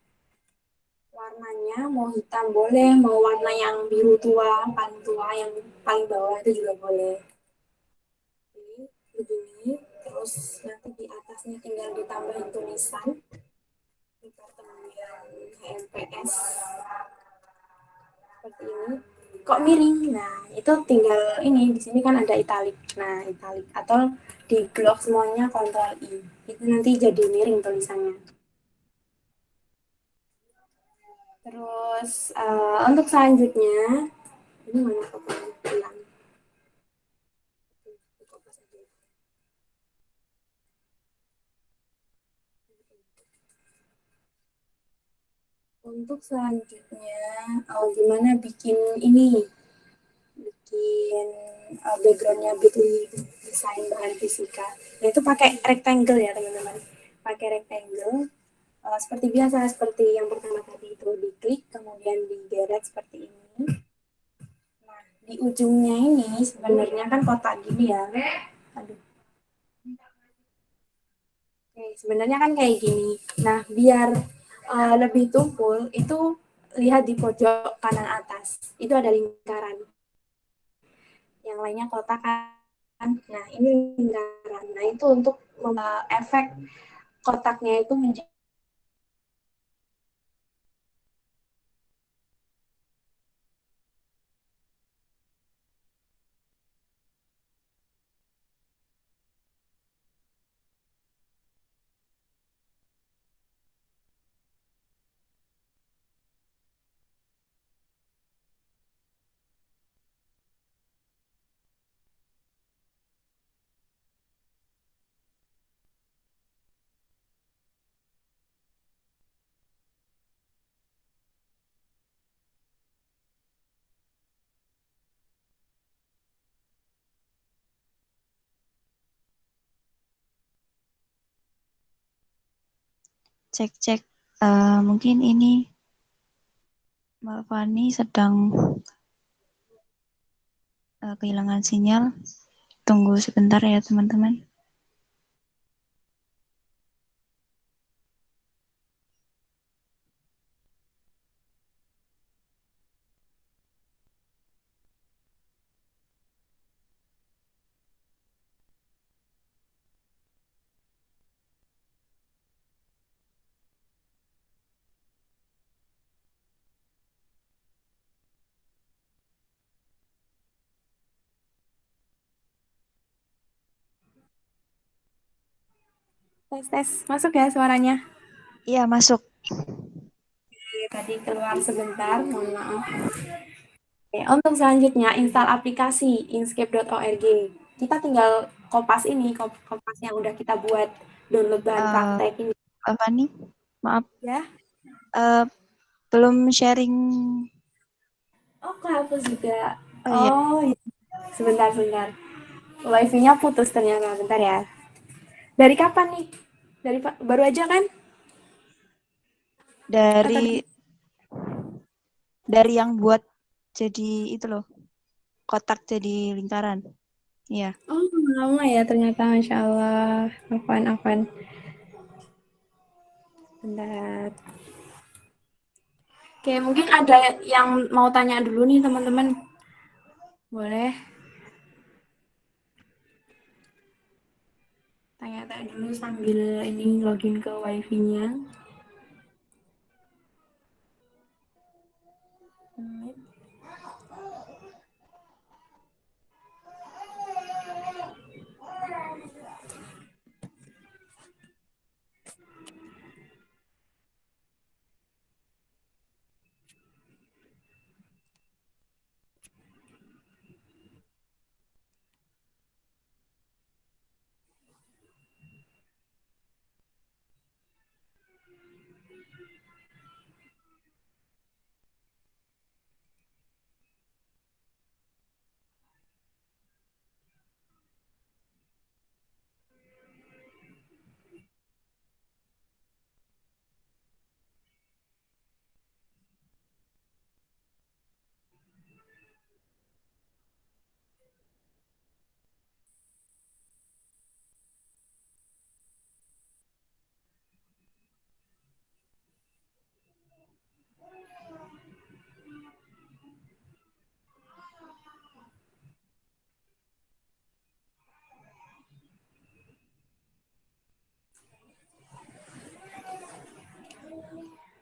Warnanya mau hitam boleh, mau warna yang biru tua, yang paling bawah itu juga boleh. Oke, begini, terus nanti di atasnya tinggal ditambahin tulisan di pertemuan HMPS seperti ini. Kok miring? Nah, itu tinggal ini di sini kan ada italic. Nah, italic atau di blok semuanya Ctrl I. Itu nanti jadi miring tulisannya. Terus untuk selanjutnya ini mana fotonya hilang. Untuk selanjutnya gimana bikin ini? Bikin backgroundnya Bitly desain bahan fisika. Nah, itu pakai rectangle ya teman-teman. Pakai rectangle seperti biasa, seperti yang pertama tadi itu diklik, kemudian digeret seperti ini. Nah, di ujungnya ini sebenarnya kan kotak gini ya. Aduh. Oke, sebenarnya kan kayak gini. Nah, biar lebih tumpul, itu lihat di pojok kanan atas. Itu ada lingkaran. Yang lainnya kotak kan. Nah, ini lingkaran. Nah, itu untuk efek kotaknya itu menjadi Cek-cek. Mungkin ini Mbak Fani sedang kehilangan sinyal. Tunggu sebentar ya teman-teman. tes. Masuk ya suaranya? Iya, masuk. Tadi keluar sebentar, mohon maaf. Oke, untuk selanjutnya install aplikasi inkscape.org. Kita tinggal kopas ini, kopas yang udah kita buat download bahan praktek ini. Mbak Fani, maaf. Ya. Belum sharing. Oh, kehapus juga. Oh iya. Iya. Sebentar. Wifi-nya putus ternyata. Bentar ya. Dari kapan nih? Baru aja kan? Dari yang buat jadi itu loh, kotak jadi lingkaran. Iya. Oh, lama ya ternyata, Masya Allah. Afwan. Bentar. Oke, mungkin ada yang mau tanya dulu nih teman-teman. Boleh? Tanya-tanya dulu sambil ini login ke wifi-nya.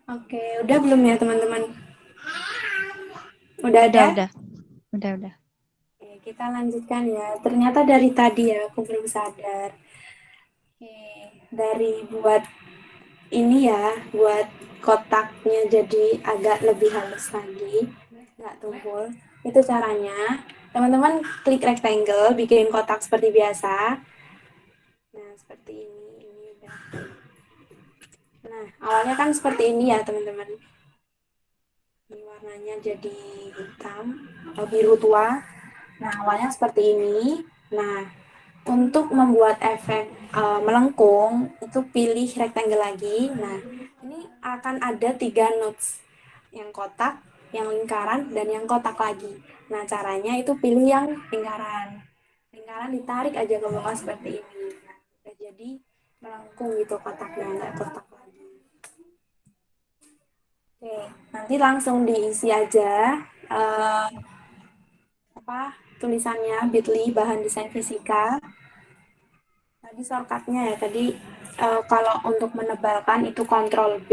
Oke, udah belum ya teman-teman? Udah ada? Udah. Oke, kita lanjutkan ya. Ternyata dari tadi ya aku belum sadar. Oke, dari buat ini ya, buat kotaknya jadi agak lebih halus lagi, nggak tumpul. Itu caranya. Teman-teman klik rectangle, bikin kotak seperti biasa. Nah, seperti ini. Ini udah. Nah, awalnya kan seperti ini ya, teman-teman. Ini warnanya jadi hitam atau biru tua. Nah, awalnya seperti ini. Nah, untuk membuat efek melengkung, itu pilih rectangle lagi. Nah, ini akan ada 3 nodes. Yang kotak, yang lingkaran, dan yang kotak lagi. Nah, caranya itu pilih yang lingkaran. Lingkaran ditarik aja ke bawah seperti ini. Nah, udah jadi melengkung gitu kotaknya, nggak kotak lagi. Oke, nanti langsung diisi aja tulisannya bit.ly bahan desain fisika. Tadi shortcutnya ya, tadi kalau untuk menebalkan itu Ctrl B.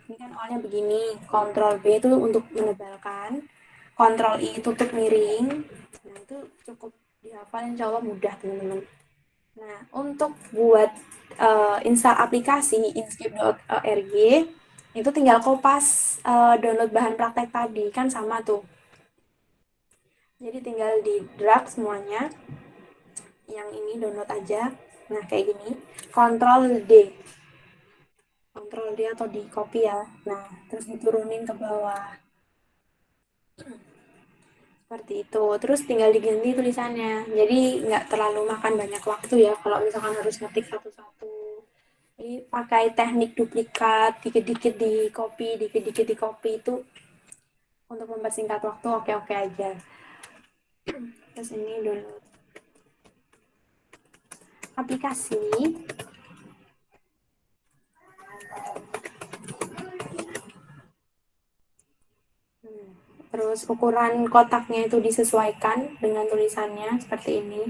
Ini kan awalnya begini, Ctrl B itu untuk menebalkan, Ctrl I tutup miring. Nah, itu cukup dihafal, insya Allah mudah teman-teman. Nah, untuk buat install aplikasi Inkscape.org, itu tinggal kopas download bahan praktek tadi, kan sama tuh. Jadi tinggal di drag semuanya, yang ini download aja. Nah, kayak gini, Ctrl D. Ctrl D atau di copy ya. Nah, terus diturunin ke bawah. Seperti itu. Terus tinggal diganti tulisannya. Jadi nggak terlalu makan banyak waktu ya kalau misalkan harus ngetik satu-satu. Jadi pakai teknik duplikat, dikit-dikit di copy, dikit-dikit di copy itu untuk mempersingkat waktu oke-oke aja. Terus ini dulu aplikasi. Terus ukuran kotaknya itu disesuaikan dengan tulisannya seperti ini.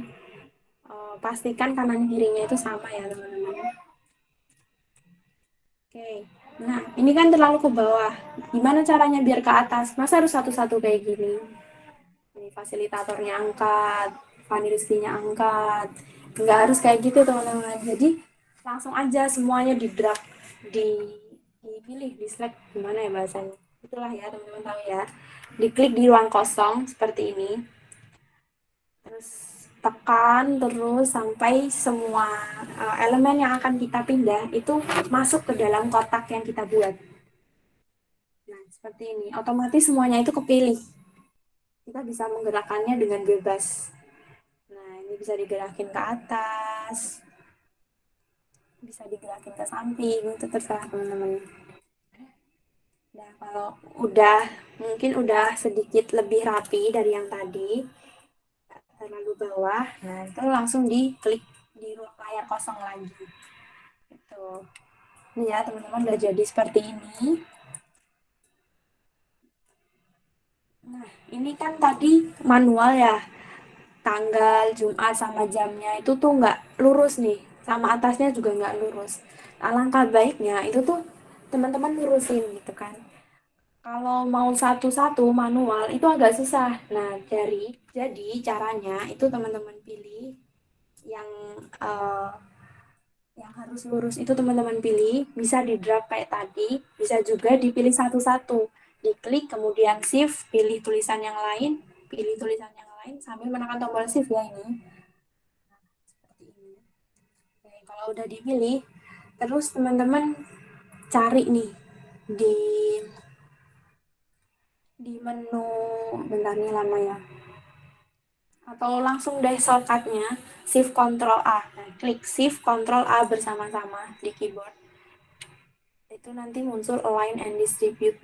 Pastikan kanan kirinya itu sama ya teman-teman. Oke, nah ini kan terlalu ke bawah. Gimana caranya biar ke atas? Masa harus satu-satu kayak gini? Ini fasilitatornya angkat, vanilistinya angkat. Nggak harus kayak gitu teman-teman. Jadi langsung aja semuanya di drag, dipilih, di select, gimana ya bahasanya? Itulah ya teman-teman tahu ya. Diklik di ruang kosong seperti ini. Terus tekan terus sampai semua elemen yang akan kita pindah itu masuk ke dalam kotak yang kita buat. Nah, seperti ini. Otomatis semuanya itu kepilih. Kita bisa menggerakkannya dengan bebas. Nah, ini bisa digerakin ke atas, bisa digerakin ke samping, itu terserah teman-teman. Nah, kalau mungkin udah sedikit lebih rapi dari yang tadi, terlalu bawah, nah itu langsung diklik di layar kosong lagi. Gitu. Ini ya teman-teman udah jadi seperti ini. Nah, ini kan tadi manual ya. Tanggal, Jumat, sama jamnya itu tuh nggak lurus nih. Sama atasnya juga nggak lurus. Alangkah baiknya itu tuh teman-teman lurusin gitu kan. Kalau mau satu-satu manual itu agak susah. Nah, jadi caranya itu teman-teman pilih yang uh, yang harus lurus itu teman-teman pilih, bisa di drag kayak tadi, bisa juga dipilih satu-satu. Diklik, kemudian shift, pilih tulisan yang lain, pilih tulisan yang lain, sambil menekan tombol shift ya ini. Seperti ini. Oke, kalau udah dipilih, terus teman-teman cari nih di menu, bentar nih lama ya. Atau langsung dari shortcutnya, Shift Ctrl A. Nah, klik Shift Ctrl A bersama-sama di keyboard. Itu nanti muncul align and distribute.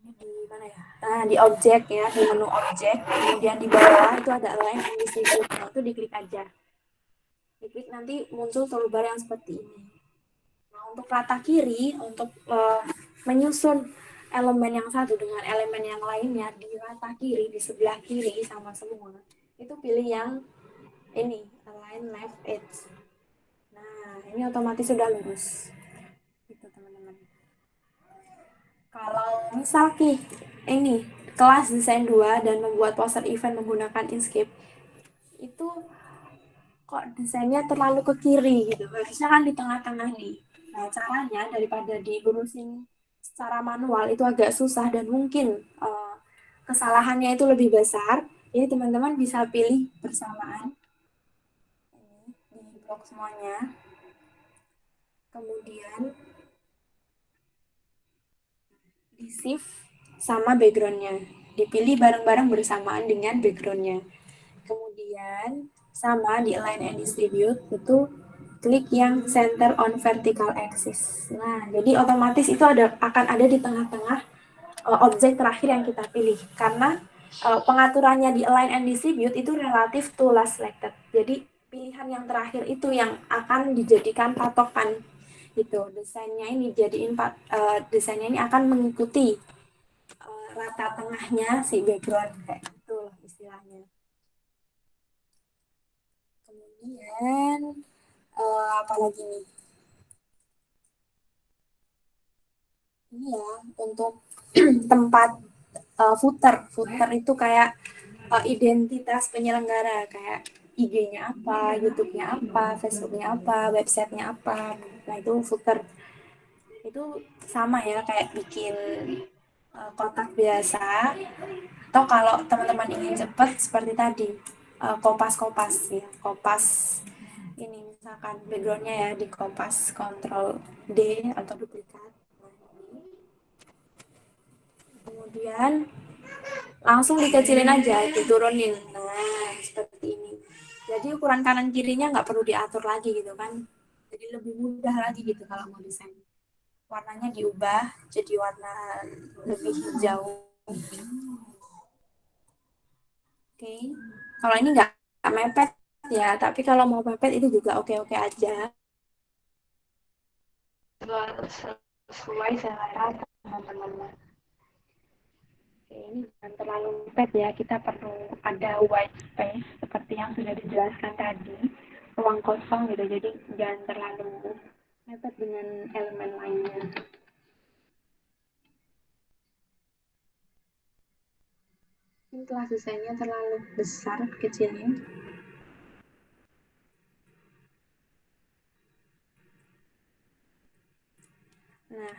Ini di mana ya? Nah, di objek ya, di menu objek. Kemudian di bawah itu ada align and distribute. Nah, itu diklik aja. Diklik nanti muncul toolbar yang seperti ini. Nah, untuk rata kiri, untuk menyusun elemen yang satu dengan elemen yang lainnya di rata kiri, di sebelah kiri sama semua, itu pilih yang ini, align left edge. Nah, ini otomatis sudah lurus. Gitu, teman. Kalau misal ini kelas desain 2 dan membuat poster event menggunakan Inkscape, itu kok desainnya terlalu ke kiri gitu. Harusnya kan di tengah-tengah nih. Nah, caranya daripada diurusin secara manual itu agak susah dan mungkin kesalahannya itu lebih besar, jadi teman-teman bisa pilih bersamaan ini di blok semuanya. Kemudian di shift sama backgroundnya, dipilih bareng-bareng bersamaan dengan backgroundnya. Kemudian sama di align and distribute itu klik yang center on vertical axis. Nah, jadi otomatis itu akan ada di tengah-tengah objek terakhir yang kita pilih, karena pengaturannya di align and distribute itu relatif to last selected. Jadi pilihan yang terakhir itu yang akan dijadikan patokan gitu. Desainnya ini akan mengikuti rata tengahnya si background kayak gitu lah istilahnya. Kemudian apa lagi nih? Ini ya untuk tempat footer. Footer itu kayak identitas penyelenggara, kayak IG-nya apa, YouTube-nya apa, Facebook-nya apa, website-nya apa. Nah, itu footer. Itu sama ya kayak bikin kotak biasa. Atau kalau teman-teman ingin cepat seperti tadi, kopas-kopas ya. Kopas ini misalkan background-nya ya di kopas Ctrl D atau duplikat. Kemudian langsung dikecilin aja, diturunin. Nah, seperti ini. Jadi ukuran kanan kirinya nggak perlu diatur lagi gitu kan. Jadi lebih mudah lagi gitu kalau mau desain. Warnanya diubah jadi warna lebih hijau. Oke. Kalau ini nggak mepet ya, tapi kalau mau mepet itu juga oke-oke aja. Sesuai selera teman-teman. Oke, ini jangan terlalu mepet ya, kita perlu ada white space seperti yang sudah dijelaskan tadi, ruang kosong gitu, jadi jangan terlalu mepet dengan elemen lainnya. Ini kelas desainnya terlalu besar, kecilin. Nah,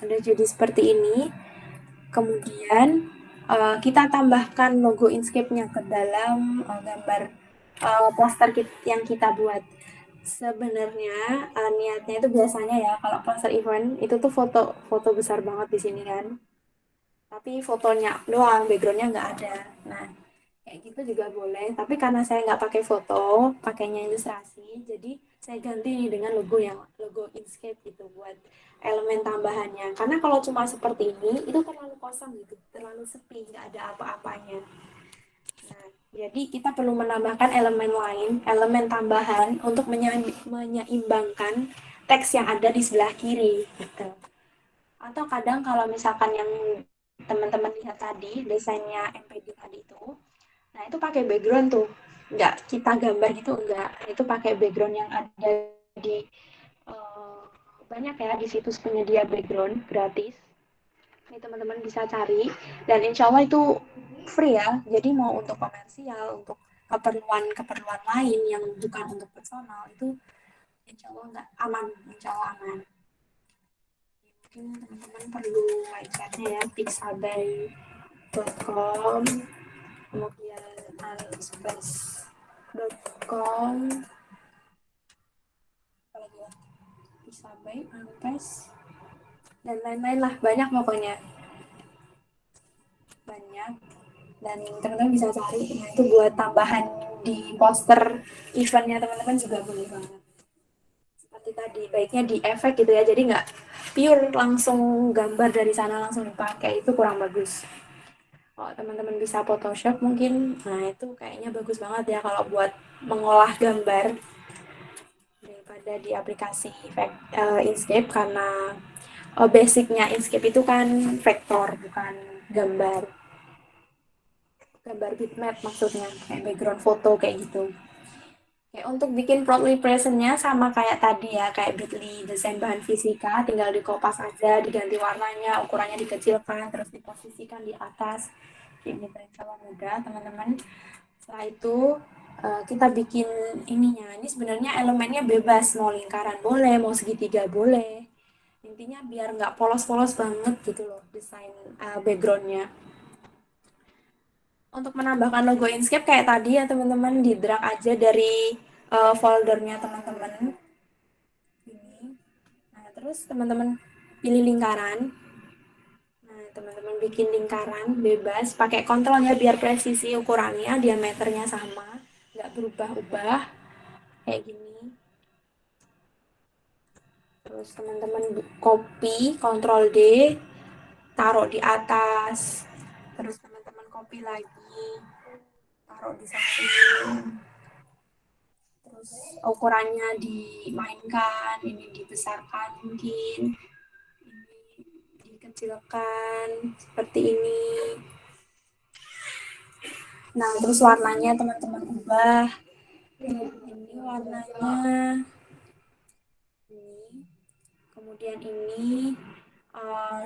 udah jadi seperti ini. Kemudian kita tambahkan logo Inkscape-nya ke dalam gambar poster yang kita buat. Sebenarnya niatnya itu biasanya ya kalau poster event itu tuh foto besar banget di sini kan. Tapi fotonya doang, backgroundnya nggak ada. Nah, kayak gitu juga boleh. Tapi karena saya nggak pakai foto, pakainya ilustrasi, jadi saya ganti dengan logo Inkscape gitu buat elemen tambahannya. Karena kalau cuma seperti ini, itu terlalu kosong gitu, terlalu sepi, nggak ada apa-apanya. Nah, jadi kita perlu menambahkan elemen lain, elemen tambahan untuk menyeimbangkan teks yang ada di sebelah kiri gitu. Atau kadang kalau misalkan yang teman-teman lihat tadi, desainnya MPD tadi itu, nah itu pakai background tuh, nggak kita gambar gitu, enggak. Itu pakai background yang ada di banyak ya di situs penyedia background gratis. Ini teman-teman bisa cari, dan insya Allah itu free ya, jadi mau untuk komersial, untuk keperluan lain yang bukan untuk personal, itu insya Allah nggak aman, insya Allah aman. Mungkin teman-teman perlu website-nya ya, pixabay.com, kemudian alexpress.com, apalagi ya, pixabay, alexpress, dan lain-lain lah, banyak pokoknya. Banyak. Dan teman-teman bisa cari, nah itu buat tambahan di poster eventnya teman-teman juga boleh banget. Seperti tadi, baiknya di efek gitu ya, jadi nggak pure langsung gambar dari sana langsung dipakai, itu kurang bagus. Kalau teman-teman bisa Photoshop mungkin, nah itu kayaknya bagus banget ya kalau buat mengolah gambar daripada di aplikasi Inkscape, karena basicnya Inkscape itu kan vektor, bukan gambar bitmap maksudnya, kayak background foto kayak gitu. Oke, untuk bikin Plotly present-nya sama kayak tadi ya, kayak Bitly desain bahan fisika, tinggal dikopas aja, diganti warnanya, ukurannya dikecilkan, terus diposisikan di atas. Ini sama mudah, teman-teman. Setelah itu kita bikin ininya. Ini sebenarnya elemennya bebas, mau lingkaran boleh, mau segitiga boleh. Intinya biar nggak polos-polos banget gitu loh desain backgroundnya. Untuk menambahkan logo Inkscape kayak tadi ya teman-teman, di drag aja dari foldernya teman-teman. Ini. Nah, terus teman-teman pilih lingkaran. Nah, teman-teman bikin lingkaran bebas, pakai kontrolnya biar presisi ukurannya, diameternya sama, nggak berubah-ubah, kayak gini. Terus teman-teman copy, Ctrl D, taruh di atas. Terus teman-teman copy lagi, taruh di samping. Terus ukurannya dimainkan, ini dibesarkan mungkin, ini dikecilkan seperti ini. Nah, terus warnanya teman-teman ubah. Ini warnanya ini. Kemudian ini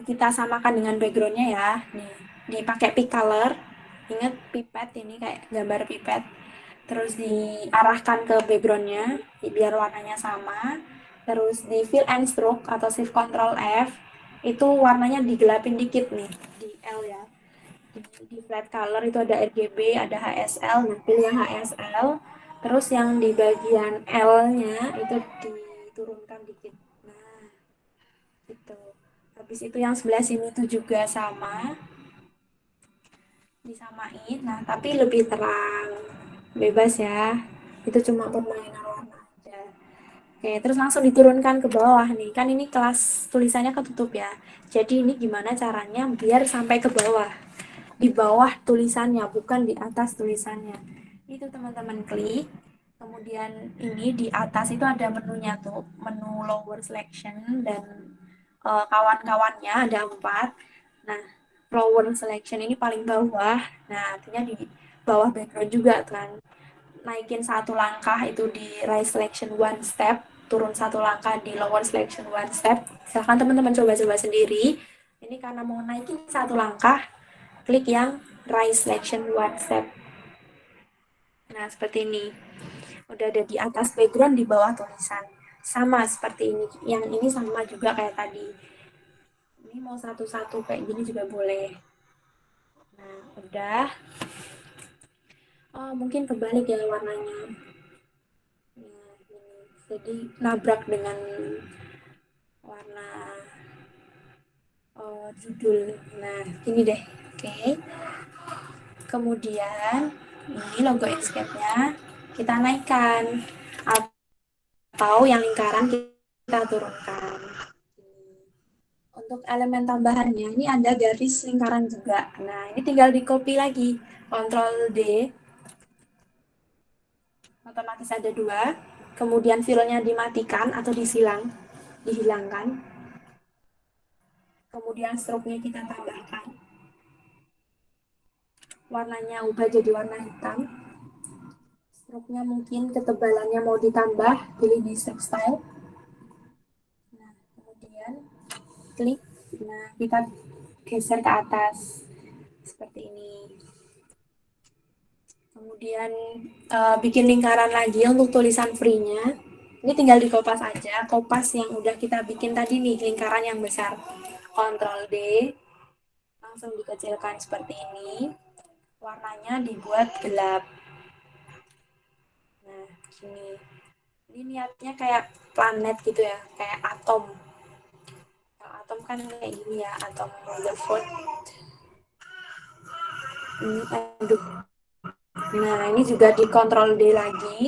kita samakan dengan backgroundnya ya. Nih, dipakai pick color. Ingat pipet ini kayak gambar pipet. Terus diarahkan ke backgroundnya biar warnanya sama. Terus di fill and stroke atau shift control F itu warnanya digelapin dikit nih di L ya. Di flat color itu ada RGB, ada HSL, nah pilih yang HSL. Terus yang di bagian L-nya itu diturunkan dikit. Nah, gitu. Habis itu yang sebelah sini itu juga sama, disamain. Nah, tapi lebih terang. Bebas ya. Itu cuma permainan warna aja. Oke, terus langsung diturunkan ke bawah nih. Kan ini kelas tulisannya ketutup ya. Jadi ini gimana caranya biar sampai ke bawah. Di bawah tulisannya, bukan di atas tulisannya. Itu teman-teman klik. Kemudian ini di atas itu ada menunya tuh, menu lower selection dan kawan-kawannya ada 4. Nah, lower selection ini paling bawah. Nah, artinya di bawah background juga kan. Naikin satu langkah itu di right selection one step, turun satu langkah di lower selection one step. Silahkan teman-teman coba-coba sendiri. Ini karena mau naikin satu langkah, klik yang right selection one step. Nah, seperti ini. Udah ada di atas background, di bawah tulisan. Sama seperti ini. Yang ini sama juga kayak tadi. Ini mau satu-satu kayak gini juga boleh. Nah, udah. Oh, mungkin kebalik ya warnanya. Nah, ini. Jadi nabrak dengan warna judul. Nah, ini deh. Oke. Kemudian ini logo Inkscape-nya kita naikkan atau yang lingkaran kita turunkan. Untuk elemen tambahannya ini ada garis lingkaran juga. Nah, ini tinggal di copy lagi. Ctrl D. Otomatis ada 2. Kemudian filenya dimatikan atau dihilangkan. Kemudian stroke-nya kita tambahkan. Warnanya ubah jadi warna hitam. Stroke-nya mungkin ketebalannya mau ditambah, pilih di stroke style. Nah, kemudian klik. Nah, kita geser ke atas seperti ini. Kemudian bikin lingkaran lagi untuk tulisan free-nya. Ini tinggal dikopas aja, kopas yang udah kita bikin tadi nih, lingkaran yang besar. Ctrl D, langsung dikecilkan seperti ini. Warnanya dibuat gelap. Nah, gini. Ini niatnya kayak planet gitu ya, kayak atom. Kalau atom kan kayak gini ya, atom Rutherford. Ini, aduh. Nah, ini juga di Ctrl D lagi.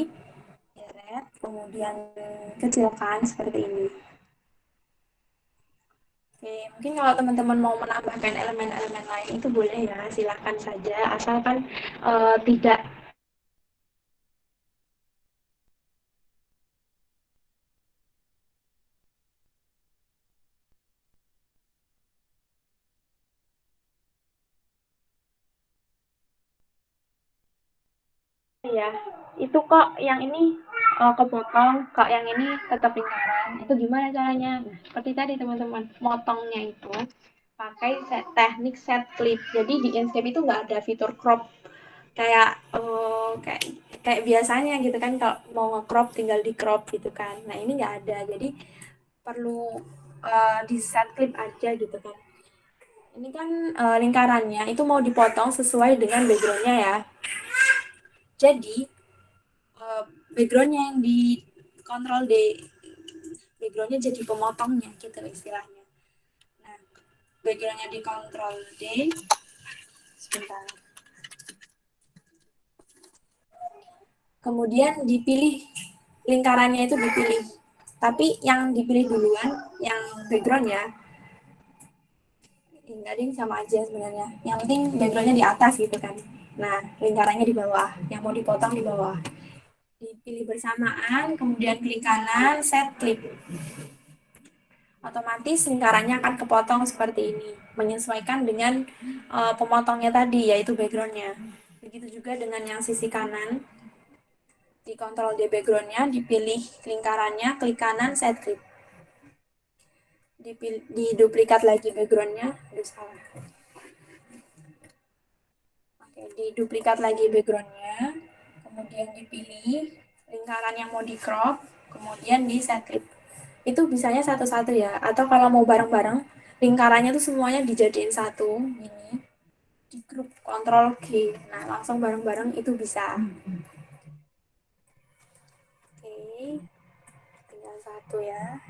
Kemudian kecilkan seperti ini. Oke, mungkin kalau teman-teman mau menambahkan elemen-elemen lain itu boleh ya, silakan saja, asalkan tidak ya. Itu kok yang ini kepotong, kak yang ini tetap lingkaran. Itu gimana caranya? Nah, seperti tadi teman-teman, motongnya itu pakai teknik set clip. Jadi di Inkscape itu nggak ada fitur crop kayak kayak kayak biasanya gitu kan, kalau mau nge-crop tinggal di crop gitu kan. Nah ini nggak ada, jadi perlu di set clip aja gitu kan. Ini kan lingkarannya itu mau dipotong sesuai dengan backgroundnya ya. Jadi backgroundnya yang di Ctrl D, backgroundnya jadi pemotongnya gitu istilahnya. Nah backgroundnya di Ctrl D, sebentar. Kemudian dipilih lingkarannya, itu dipilih. Tapi yang dipilih duluan, yang background ya, enggak ding, sama aja sebenarnya. Yang penting backgroundnya di atas gitu kan. Nah, lingkarannya di bawah, yang mau dipotong di bawah. Dipilih bersamaan, kemudian klik kanan, set clip. Otomatis lingkarannya akan kepotong seperti ini, menyesuaikan dengan pemotongnya tadi, yaitu backgroundnya. Begitu juga dengan yang sisi kanan. Di Ctrl D backgroundnya, dipilih lingkarannya, klik kanan, set clip. Diduplikat lagi backgroundnya, salah. Oke, diduplikat lagi backgroundnya, kemudian dipilih lingkaran yang mau di crop, kemudian di set clip. Itu bisanya satu-satu ya, atau kalau mau bareng-bareng, lingkarannya tuh semuanya dijadiin satu, ini, di grup Ctrl G. Nah, langsung bareng-bareng itu bisa. Oke, tinggal satu ya.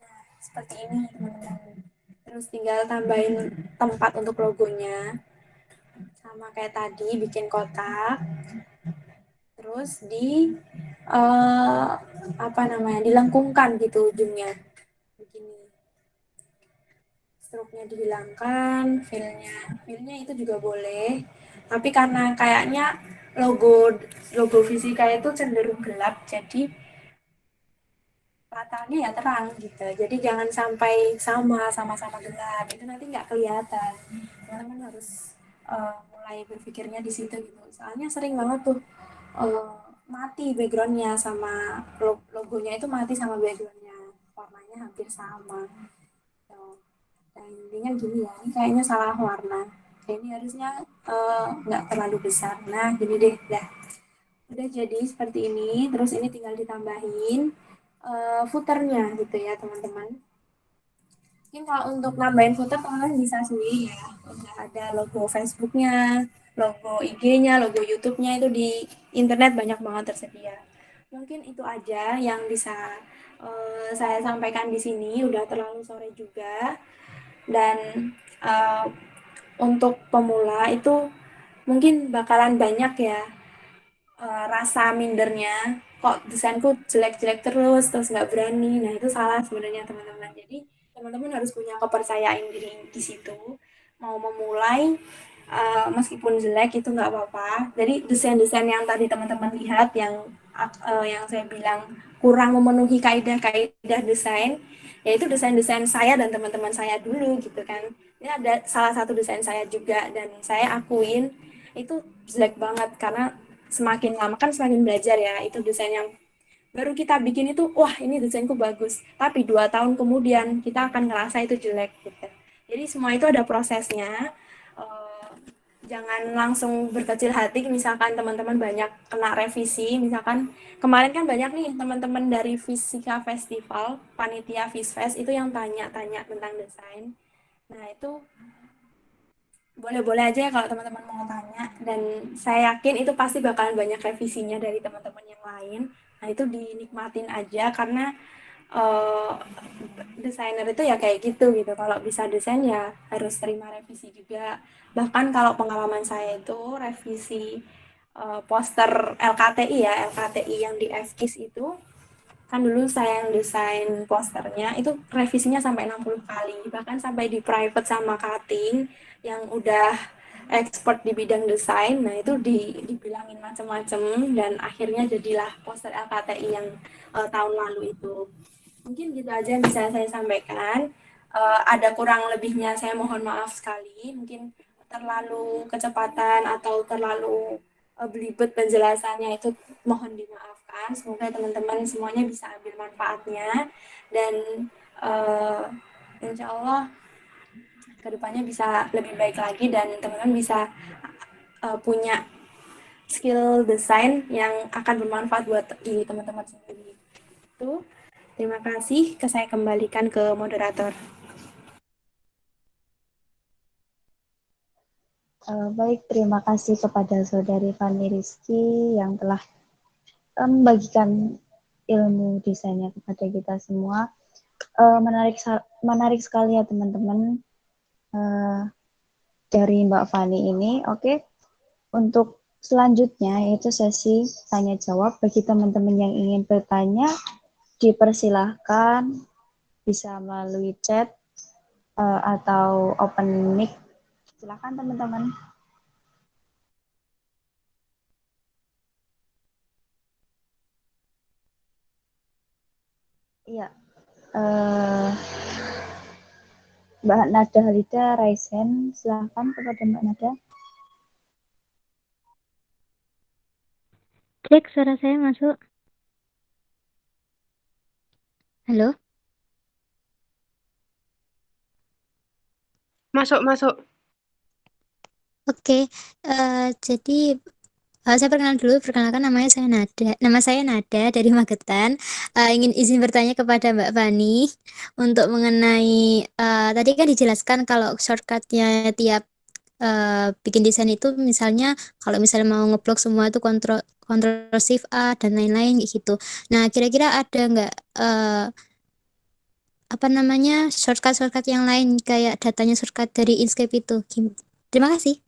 Nah, seperti ini teman-teman. Terus tinggal tambahin tempat untuk logonya. Sama kayak tadi, bikin kotak. Terus dilengkungkan gitu ujungnya. Begini. Stroke-nya dihilangkan, fill-nya itu juga boleh. Tapi karena kayaknya logo Fisika itu cenderung gelap, jadi latarnya ya terang gitu. Jadi jangan sampai sama-sama gelap. Itu nanti nggak kelihatan. Teman-teman harus mulai berpikirnya di situ gitu. Soalnya sering banget tuh mati backgroundnya sama logonya, itu mati sama backgroundnya. Warnanya hampir sama. Dan intinya gini ya, ini kayaknya salah warna. Ini harusnya nggak terlalu besar. Nah, gini deh, udah jadi seperti ini. Terus ini tinggal ditambahin footernya gitu ya teman-teman. Mungkin kalau untuk nambahin footer teman-teman bisa sendiri ya. Udah ada logo Facebooknya, logo IG-nya, logo YouTube-nya, itu di internet banyak banget tersedia. Mungkin itu aja yang bisa saya sampaikan di sini. Udah terlalu sore juga. Dan untuk pemula itu mungkin bakalan banyak ya rasa mindernya, kok desainku jelek-jelek terus nggak berani. Nah itu salah sebenarnya teman-teman. Jadi teman-teman harus punya kepercayaan diri di situ. Mau memulai meskipun jelek itu nggak apa-apa. Jadi desain-desain yang tadi teman-teman lihat, yang saya bilang kurang memenuhi kaidah-kaidah desain, yaitu desain-desain saya dan teman-teman saya dulu gitu kan. Ini ada salah satu desain saya juga, dan saya akuin itu jelek banget karena semakin lama kan semakin belajar ya. Itu desain yang baru kita bikin itu, wah ini desainku bagus, tapi 2 tahun kemudian kita akan ngerasa itu jelek gitu. Jadi semua itu ada prosesnya. Jangan langsung berkecil hati misalkan teman-teman banyak kena revisi. Misalkan kemarin kan banyak nih teman-teman dari Fisika Festival, panitia Fisfest itu yang tanya-tanya tentang desain. Nah itu boleh-boleh aja ya kalau teman-teman mau tanya, dan saya yakin itu pasti bakalan banyak revisinya dari teman-teman yang lain. Nah itu dinikmatin aja, karena desainer itu ya kayak gitu. Kalau bisa desain ya harus terima revisi juga. Bahkan kalau pengalaman saya itu revisi poster LKTI ya, LKTI yang di FKIS itu, kan dulu saya yang desain posternya, itu revisinya sampai 60 kali, bahkan sampai di private sama cutting yang udah expert di bidang desain. Nah itu dibilangin macam-macam, dan akhirnya jadilah poster LKTI yang tahun lalu itu. Mungkin gitu aja yang bisa saya sampaikan. Ada kurang lebihnya saya mohon maaf sekali. Mungkin terlalu kecepatan atau terlalu belibet penjelasannya, itu mohon dimaafkan. lakukan. Semoga teman-teman semuanya bisa ambil manfaatnya dan insya Allah kedepannya bisa lebih baik lagi dan teman-teman bisa punya skill desain yang akan bermanfaat buat diri teman-teman sendiri. Itu, terima kasih. Saya kembalikan ke moderator. Baik, terima kasih kepada Saudari Fani Rizky yang telah membagikan ilmu desainnya kepada kita semua. Menarik sekali ya teman-teman dari Mbak Fani ini. Oke, untuk selanjutnya yaitu sesi tanya jawab. Bagi teman-teman yang ingin bertanya, dipersilahkan bisa melalui chat atau open mic. Silakan teman-teman. Iya, Mbak Nada Halida Raisen, silakan kepada Mbak Nada. Cek suara saya masuk. Halo? Masuk. Oke, jadi saya perkenalkan nama saya Nada dari Magetan. Ingin izin bertanya kepada Mbak Fani untuk mengenai tadi kan dijelaskan kalau shortcutnya tiap bikin desain itu misalnya kalau misalnya mau ngeblok semua itu kontrol Shift A dan lain-lain gitu. Nah, kira-kira ada nggak apa namanya shortcut yang lain kayak datanya shortcut dari Inkscape itu? Terima kasih.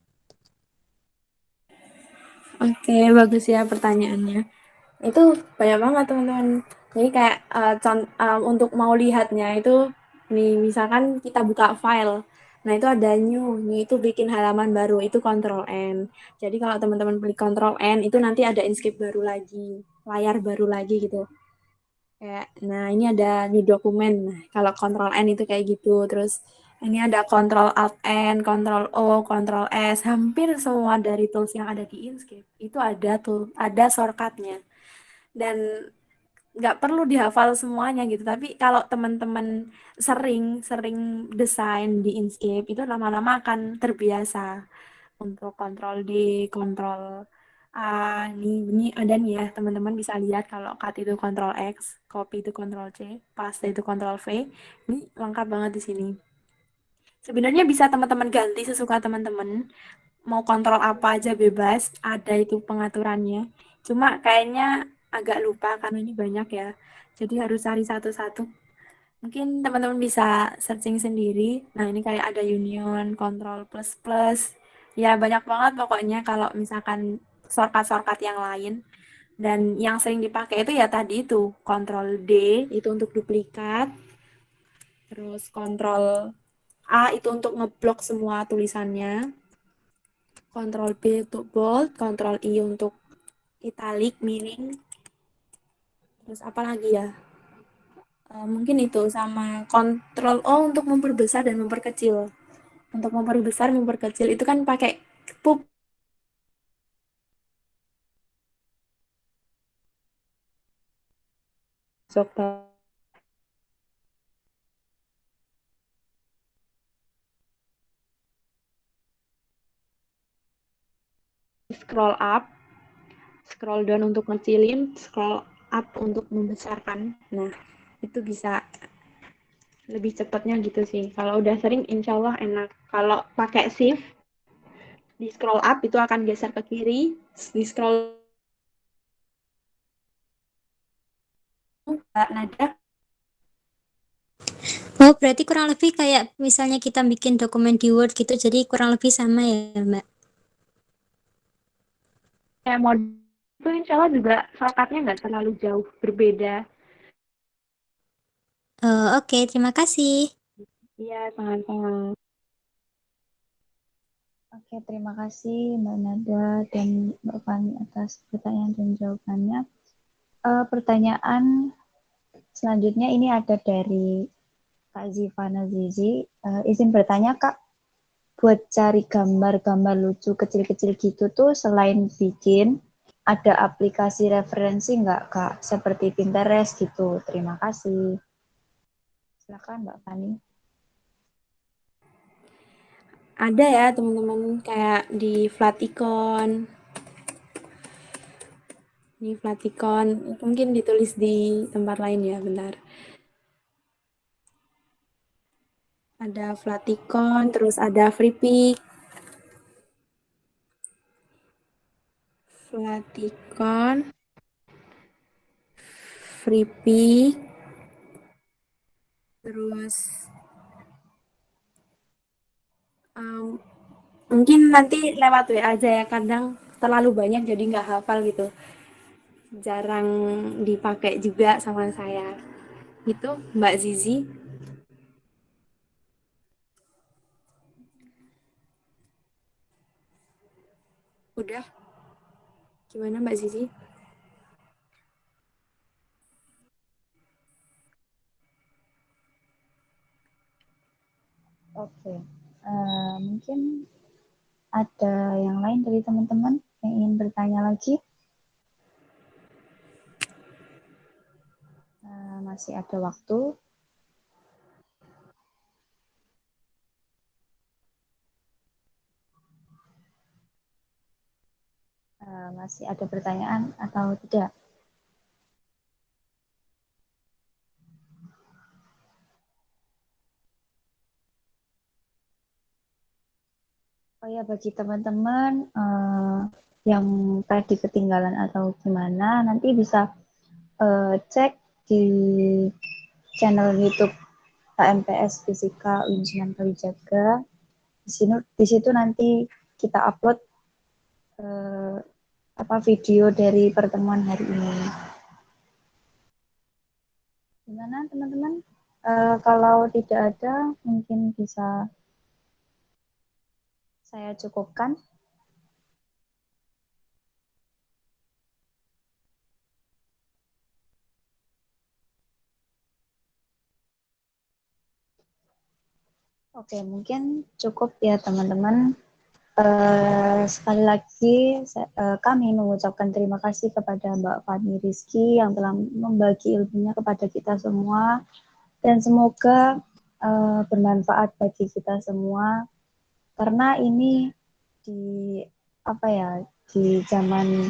Oke, bagus ya pertanyaannya. Itu banyak banget teman-teman. Jadi kayak untuk mau lihatnya itu nih misalkan kita buka file. Nah, itu ada new, nih itu bikin halaman baru, itu Ctrl N. Jadi kalau teman-teman klik Ctrl N itu nanti ada Inkscape baru lagi, layar baru lagi gitu. Kayak, nah ini ada new dokumen. Nah, kalau Ctrl N itu kayak gitu. Terus ini ada Ctrl Alt N, Ctrl O, Ctrl S. Hampir semua dari tools yang ada di Inkscape itu ada shortcutnya. Dan nggak perlu dihafal semuanya gitu. Tapi kalau teman-teman sering desain di Inkscape itu lama-lama akan terbiasa untuk kontrol D, kontrol A, ini ada nih ya, teman-teman bisa lihat kalau cut itu kontrol X, copy itu kontrol C, paste itu kontrol V. Ini lengkap banget di sini. Sebenarnya bisa teman-teman ganti sesuka teman-teman. Mau kontrol apa aja bebas, ada itu pengaturannya. Cuma kayaknya agak lupa karena ini banyak ya. Jadi harus cari satu-satu. Mungkin teman-teman bisa searching sendiri. Nah, ini kayak ada union, control plus plus. Ya, banyak banget pokoknya kalau misalkan shortcut-shortcut yang lain. Dan yang sering dipakai itu ya tadi itu, control D itu untuk duplikat. Terus control A itu untuk ngeblok semua tulisannya. Control B untuk bold, control I untuk italic, miring. Terus apa lagi ya? Mungkin itu sama kontrol O untuk memperbesar dan memperkecil. Untuk memperbesar, memperkecil itu kan pakai pup. Scroll up, scroll down untuk ngecilin, scroll up untuk membesarkan. Nah, itu bisa lebih cepatnya gitu sih. Kalau udah sering, insya Allah enak. Kalau pakai shift, di scroll up itu akan geser ke kiri, di scroll nada. Oh, berarti kurang lebih kayak misalnya kita bikin dokumen di Word gitu, jadi kurang lebih sama ya, Mbak? Kayak mode itu insya Allah juga shortcutnya nggak terlalu jauh berbeda. Oke, terima kasih. Iya, sama-sama. Oke, terima kasih Mbak Nada dan Mbak Fani atas pertanyaan dan jawabannya. Pertanyaan selanjutnya ini ada dari Kak Zivana Zizi. Izin bertanya Kak, buat cari gambar-gambar lucu kecil-kecil gitu tuh selain bikin ada aplikasi referensi nggak, Kak? Seperti Pinterest gitu. Terima kasih. Silakan Mbak Fani. Ada ya teman-teman, kayak di Flaticon. Di Flaticon, mungkin ditulis di tempat lain ya, bentar. Ada Flaticon, terus ada Freepik. Flaticon, Freepik, terus mungkin nanti lewat WA aja ya, kadang terlalu banyak jadi nggak hafal gitu. Jarang dipakai juga sama saya. Itu Mbak Zizi. Udah. Gimana Mbak Zizi? Oke. Mungkin ada yang lain dari teman-teman yang ingin bertanya lagi? Masih ada waktu. Masih ada pertanyaan atau tidak? Oh ya, bagi teman-teman yang tadi ketinggalan atau gimana, nanti bisa cek di channel YouTube HMPS Fisika Ujian Kalijaga. Di situ nanti kita upload video dari pertemuan hari ini. Gimana teman-teman? Kalau tidak ada, mungkin bisa saya cukupkan. Oke, mungkin cukup ya teman-teman. Sekali lagi kami mengucapkan terima kasih kepada Mbak Fani Rizky yang telah membagi ilmunya kepada kita semua, dan semoga bermanfaat bagi kita semua, karena ini di di zaman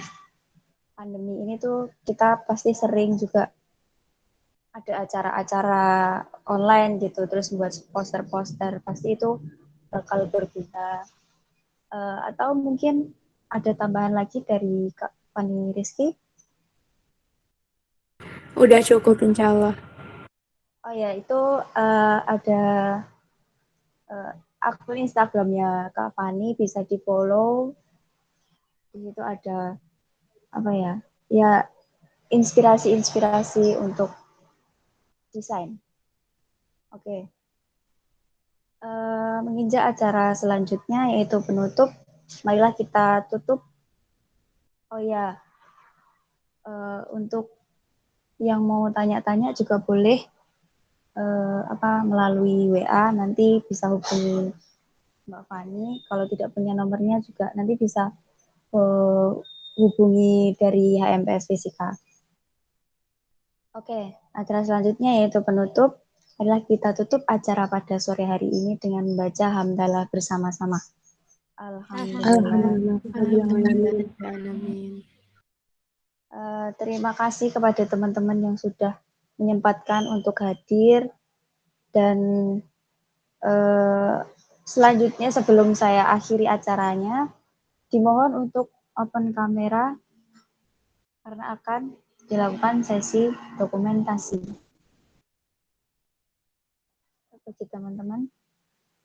pandemi ini tuh kita pasti sering juga ada acara-acara online gitu, terus buat poster-poster, pasti itu bakal berguna. Atau mungkin ada tambahan lagi dari Kak Fani Rizky? Udah cukup insya Allah. Oh ya, itu ada akun Instagramnya Kak Fani, bisa di follow. Di situ ada ya inspirasi-inspirasi untuk desain. Oke. Menginjak acara selanjutnya yaitu penutup. Marilah kita tutup. Oh ya, untuk yang mau tanya-tanya juga boleh melalui WA, nanti bisa hubungi Mbak Fani. Kalau tidak punya nomornya juga nanti bisa hubungi dari HMPS Fisika. Oke, acara selanjutnya yaitu penutup. Adalah kita tutup acara pada sore hari ini dengan membaca hamdalah bersama-sama. Alhamdulillah. Terima kasih kepada teman-teman yang sudah menyempatkan untuk hadir, dan selanjutnya sebelum saya akhiri acaranya, dimohon untuk open kamera karena akan dilakukan sesi dokumentasi. Bagi teman-teman,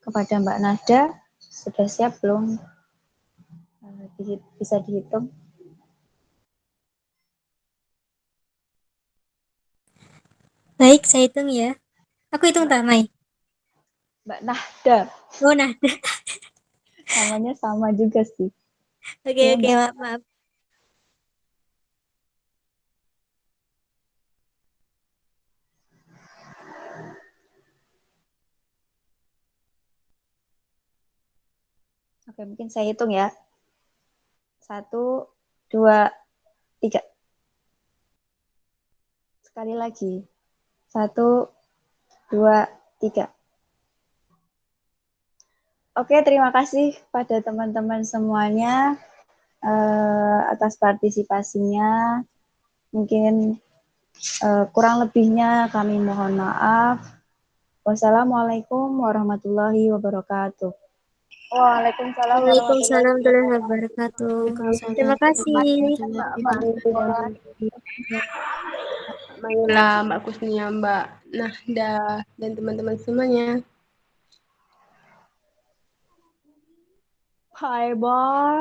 kepada Mbak Nada, sudah siap belum? Bisa dihitung. Baik, saya hitung ya. Aku hitung Tamai. Mbak Nada. Oh, nah. Namanya sama juga sih. Oke, Ya, maaf. Oke, mungkin saya hitung ya. 1, 2, 3. Sekali lagi. 1, 2, 3. Oke, terima kasih pada teman-teman semuanya atas partisipasinya. Mungkin kurang lebihnya kami mohon maaf. Wassalamualaikum warahmatullahi wabarakatuh. Waalaikumsalam Waalaikumsalam warahmatullahi warahmatullahi wabarakatuh. Waalaikumsalam Terima kasih. warahmatullahi wabarakatuh. Baiklah, Mbak Kusnia, Mbak Nahda, dan teman-teman semuanya. Bye bye.